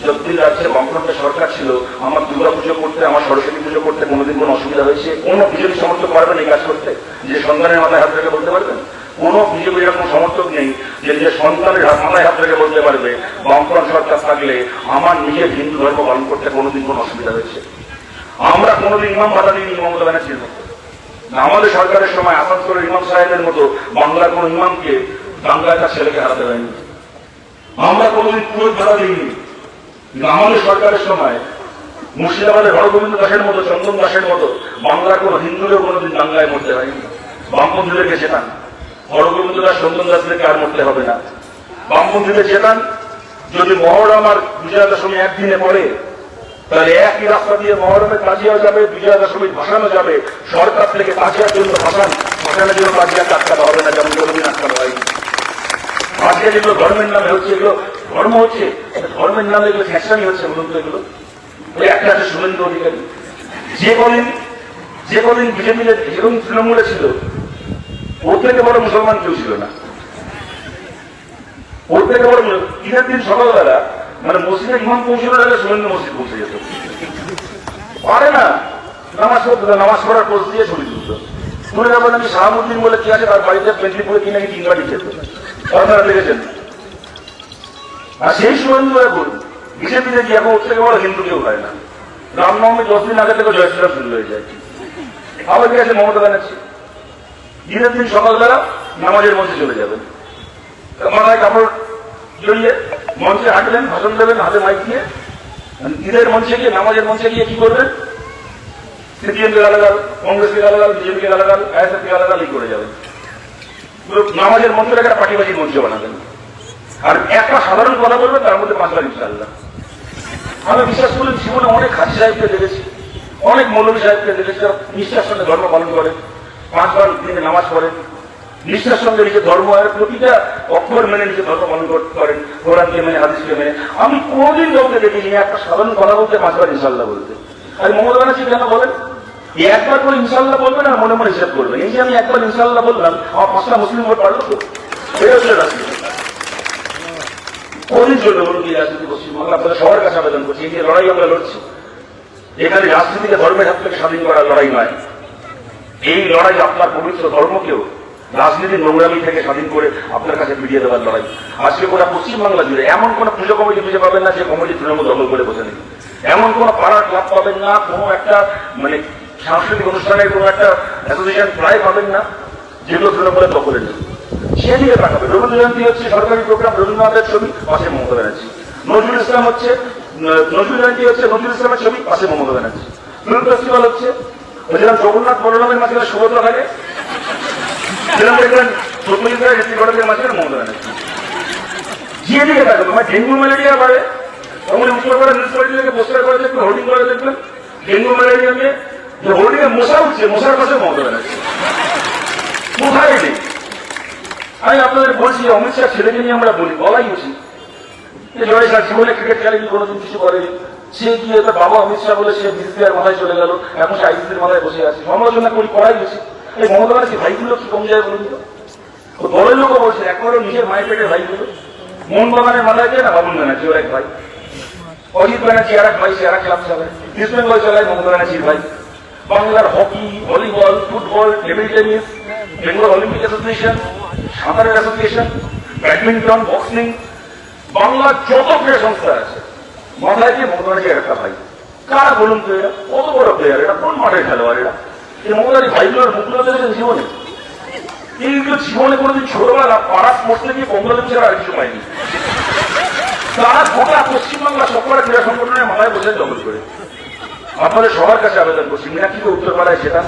যতদিন রাজ্যে বামফ্রন্টের সরকার ছিল আমার দুর্গা পুজো করতে, আমার সরস্বতী পুজো করতে কোনোদিন কোনো অসুবিধা হয়েছে? কোনো বিজেপি সমর্থক পারবেন এই কাজ করতে, যে সন্তানের মাথায় হাত রেখে বলতে পারবেন? কোনো বিজেপি এরকম সমর্থক নেই যে নিজের সন্তানের মাথায় হাত রেখে বলতে পারবে বামফ্রন্ট সরকার থাকলে আমার নিজের হিন্দু ধর্ম পালন করতে কোনোদিন কোনো অসুবিধা হয়েছে। আমরা কোনোদিন ইমাম বাধা দিইনি মমতা ব্যানার্জির মতো। আমাদের সরকারের সময় আসানসোলের ইমাম সাহেবের মতো বাংলার কোন ইমামকে দাঙ্গায় তার ছেলেকে হারাতে হয়নি। আমরা কোনোদিন পুরোহিত ভাড়া দিইনি। কিন্তু আমাদের সরকারের সময় মুর্শিদাবাদের হরগোবিন্দ দাসের মতো, চন্দন দাসের মতো বাংলার কোন হিন্দুদের কোনোদিন দাঙ্গায় মরতে হয়নি। বামপন্থীদেরকে চেতান, হরগোবিন্দ দাস, চন্দন দাসদেরকে আর মরতে হবে না। বামপন্থীদের চেতান, যদি মহরম আর বিজয়া দশমী একদিনে পড়ে তাহলে একই রাস্তা দিয়ে মহরমের তাজিয়া যাবে, বিজয়া দশমীর ভাসানো যাবে। সরকার থেকে তাজিয়ার জন্য ভাসানোর জন্য তাজিয়া আটকানো হবে না, যেমন কোনোদিন আটকানো হয়নি। আজকে যেগুলো ধর্মের নামে হচ্ছে, এগুলো ধর্ম হচ্ছে, ধর্মের নামে এগুলো ফ্যাশনই হচ্ছে। বলুন তো, এগুলো ওই একটা আছে শুভেন্দু অধিকারী, যে কদিন বিজেপি যেরকম তৃণমূলে ছিল ওর থেকে বড় মুসলমান কেউ ছিল না। ওর থেকে বড় ঈদের দিন সকালবেলা মানে মসজিদের ইমাম পৌঁছানোর আগে শুভেন্দু মসজিদ পৌঁছে যেত। পারে না নামাজ পড়তে, নামাজ পড়ার পোস্ট দিয়ে ছবি তুলত। মনে রাখবেন আমি শাহাবুদ্দিন বলে কি আছে, তার বাড়িতে মেদিনীপুরে কি নাকি 3 বাড়ি খেত, আপনারা দেখেছেন। আর সেই শুভেন্দু এখন বিজেপিতে কি এখন ওর থেকে বড় হিন্দু কেউ হয় না। রামনবমী 10 দিন আগে থেকে জয় শ্রীরাম শুরু হয়ে যায়। আবার কি আছে মমতা ব্যানার্জি, ঈদের দিন সকালবেলা নামাজের মঞ্চে চলে যাবেন, মাথায় কাপড় জড়িয়ে মঞ্চে হাঁটলেন, ভাষণ দেবেন হাতে মাইক দিয়ে। ঈদের মঞ্চে গিয়ে, নামাজের মঞ্চে গিয়ে কি করবেন? সিপিএমকে গালাগাল, কংগ্রেসকে গালাগাল, বিজেপিকে গালাগাল, আইএসএফকে গালাগাল এই করে যাবেন। নামাজের মঞ্চটাকে একটা পার্টিবাজির মঞ্চ বানাবেন। আর একটা সাধারণ কথা বলবেন, তার মধ্যে 5 বার ইনশাআল্লাহ। আমি বিশ্বাস করি জীবনে অনেক হাজি সাহেবকে দেখেছি, অনেক মৌলভী সাহেবকে দেখেছি, যারা নিষ্ঠার সঙ্গে ধর্ম পালন করেন, 5 বার দিনে নামাজ পড়েন, নিষ্ঠার সঙ্গে নিজের ধর্ম আর প্রতিটা অক্ষর মেনে নিজের ধর্ম পালন করেন, কোরআনকে মেনে, হাদিসকে মেনে। আমি কোনোদিন লোককে দেখিনি একটা সাধারণ কথা বলতে 5 বার ইনশাআল্লাহ বলতে। আর মমতা ব্যানার্জি কেন বলেন একবার করে ইনশাআল্লাহ বলবেন আর মনে মনে হিসাব করবেন? এই যে আমি একবার ইনশাআল্লাহ বললাম, আমার 5টা মুসলিম ভোট পারলো তো? এটা হচ্ছে রাজনীতি। কোনদিন চলবে বলুন কি রাজনীতি? পশ্চিমবাংলা আপনাদের সবার কাছে আবেদন করছি, এই যে লড়াই আমরা লড়ছি, এখানে রাজনীতিকে ধর্মের হাত থেকে স্বাধীন করার লড়াই নয়। এই লড়াই আপনার পবিত্র ধর্মকেও রাজনীতির নোংরামি থেকে স্বাধীন করে আপনার কাছে ফিরিয়ে দেওয়ার লড়াই। আজকে গোটা পশ্চিমবাংলা জুড়ে এমন কোন পুজো কমিটি খুঁজে পাবেন না যে কমিটি তৃণমূল দখল করে বসে নেই। এমন কোন পাড়ার ক্লাব পাবেন না, কোনো একটা মানে সাংস্কৃতিক অনুষ্ঠানের কোনো একটা অ্যাসোসিয়েশন প্রায় পাবেন না যেগুলো তৃণমূলের দখলে নেই। সেদিকে তাকাবে। রবীন্দ্র জয়ন্তী হচ্ছে সরকারি প্রোগ্রাম, রবীন্দ্রনাথের ছবি, পাশে মমতা ব্যানার্জি। নজরুল ইসলাম হচ্ছে, নজরুল জয়ন্তী হচ্ছে নজরুল ইসলামের ছবি, পাশে মমতা ব্যানার্জি। ফিল্ম ফেস্টিভ্যাল হচ্ছে যেরকম জগন্নাথ বলরামের মাঝখানে সুভদ্রা থাকে, যেরকম দেখবেন সত্যজিৎ গড়ের মাঝখানে মমতা ব্যানার্জি। যেদিকে থাকবে তোমার ডেঙ্গু ম্যালেরিয়া বাড়ে, তখন উত্তরপাড়া মিউনিসিপালিটি থেকে পোস্টার করে দেখবেন, হোর্ডিং করে দেখবেন ডেঙ্গু ম্যালেরিয়া নিয়ে, যে হোর্ডিং এ মশা উঠছে, মশার পাশে মমতা ব্যানার্জি। কোথায় নেই? আমি আপনাদের বলছি, অমিত শাহ ছেলেকে নিয়ে আমরা বলি, বলাই উচিত যে জয় শাহ জীবনে ক্রিকেট খেলেনি, কোনোদিন কিছু করেনি। সে গিয়ে তার বাবা অমিত শাহ বলে সে বিসিসিআইয়ের মাথায় চলে গেল, এখন সে আইসিসির মাথায় বসে আছে। সমালোচনা করি, করাই উচিত। এই মমতা ব্যানার্জি ভাইগুলো কি কম যায় বলুন তো? দলের লোকও বলছে, একবারও নিজের মায়ের পেটের ভাইগুলো। মোহন বাগানের মাথায় কে না বাবুল ব্যানার্জি, ওর এক ভাই। অজিত ব্যানার্জি আর এক ভাই, সে আর এক ক্লাব চালায়। ইস্ট বেঙ্গল চালায় মমতা ব্যানার্জির ভাই। বাংলার hockey, volleyball, football, table tennis, Bengal Olympic association, সাঁতারের অ্যাসোসিয়েশন, ব্যাডমিন্টন, বক্সিং, বাংলার যত ক্রীড়া সংস্থা আছে মাথায় দিয়ে মমতা ব্যানার্জি একটা ভাই। কারা বলুন তো? এরা কত বড় প্লেয়ার, এটা কোন মাঠের খেলোয়াড়? এরা এই মমতা ব্যানার্জি ভাইগুলোর মুখগুলো দেখেছেন জীবনে? এইগুলো জীবনে কোনোদিন ছোটবেলা পাড়া স্পোর্টসে গিয়ে কংগ্রেস ছাড়া আর কিছু পায়নি। তারা গোটা পশ্চিমবাংলা সবকটা ক্রীড়া সংগঠনের মাথায় বসে দখল করে। আপনাদের সবার কাছে আবেদন করছি, মীনাক্ষীকে উত্তরপাড়ায় সেটা,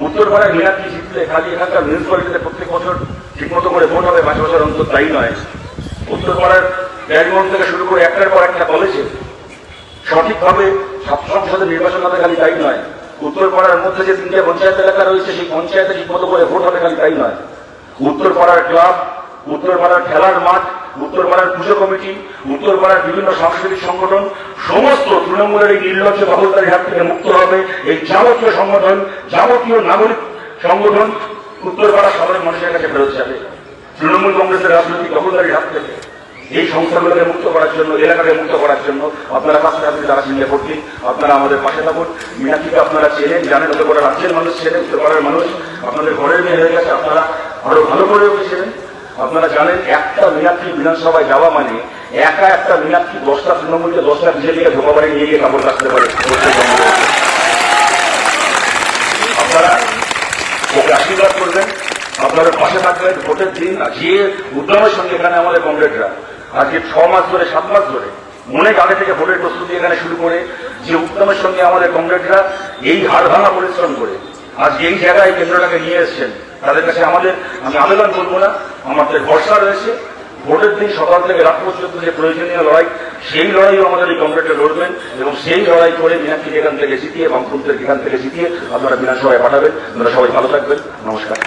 উত্তরপাড়ায় মীনাক্ষী জিতলে খালি এখানকার মিউনিসিপালিটিতে প্রত্যেক বছর ঠিকমতো করে ভোট হবে 5 বছর অন্তর, তাই নয়। উত্তরপাড়ার ব্যাগমোহন থেকে শুরু করে একটার পর একটা কলেজে সঠিকভাবে ছাত্র সংসদের নির্বাচন হবে খালি তাই নয়, উত্তরপাড়ার মধ্যে যে 3টে পঞ্চায়েত এলাকা রয়েছে সেই পঞ্চায়েতে ঠিকমতো করে ভোট হবে খালি তাই নয়, উত্তরপাড়ার ক্লাব, উত্তরপাড়ার খেলার মাঠ, উত্তরপাড়ার পুজো কমিটি, উত্তরপাড়ার বিভিন্ন সাংস্কৃতিক সংগঠন সমস্ত তৃণমূলের এই নির্লজ্জ দখলদারির হাত থেকে মুক্ত হবে। এই যাবতীয় সংগঠন, যাবতীয় নাগরিক সংগঠন উত্তরপাড়া সাধারণ মানুষের কাছে ফেরত যাবে। তৃণমূল কংগ্রেসের রাজনৈতিক দখলদারির হাত থেকে এই সংস্থাগুলোকে মুক্ত করার জন্য, এলাকাকে মুক্ত করার জন্য আপনারা কাছে থাকবেন, তারা সঙ্গে ভোট দিন, আপনারা আমাদের পাশে থাকুন। মীনাক্ষীকে আপনারা চেনেন, জানেন, ওদের গোটা রাজ্যের মানুষ চেনেন, উত্তরপাড়ার মানুষ আপনাদের ঘরের মেয়ে হয়ে গেছে, আপনারা আরো ভালো করে চেনেন। আপনারা জানেন একটা মীনাক্ষী বিধানসভায় যাওয়া মানে একা একটা মীনাক্ষী 10টা তৃণমূলকে 10টা বিজেপিকে ধোকা বাড়ি নিয়ে গিয়ে কাপড় রাখতে পারে। আপনারা ওকে আশীর্বাদ করবেন, আপনাদের পাশে থাকবেন ভোটের দিন। যে উদ্যমের সঙ্গে এখানে আমাদের কমরেডরা আজকে 6 মাস ধরে 7 মাস ধরে অনেক আগে থেকে ভোটের প্রস্তুতি এখানে শুরু করে যে উদ্যমের সঙ্গে আমাদের কমরেডরা এই হাড় ভাঙা পরিশ্রম করে আজকে এই জায়গায় কেন্দ্রটাকে নিয়ে এসছেন, তাদের কাছে আমি আবেদন করবো না, আমাদের ভরসা রয়েছে। ভোটের দিন সকাল থেকে রাত পর্যন্ত যে প্রয়োজনীয় লড়াই, সেই লড়াইও আমাদের এই কমরেডরা লড়বেন এবং সেই লড়াই করে মীনাক্ষীকে এখান থেকে জিতিয়ে, বামপন্থীদের এখান থেকে জিতিয়ে আপনারা বিধানসভায় পাঠাবেন। আপনারা সবাই ভালো থাকবেন। নমস্কার।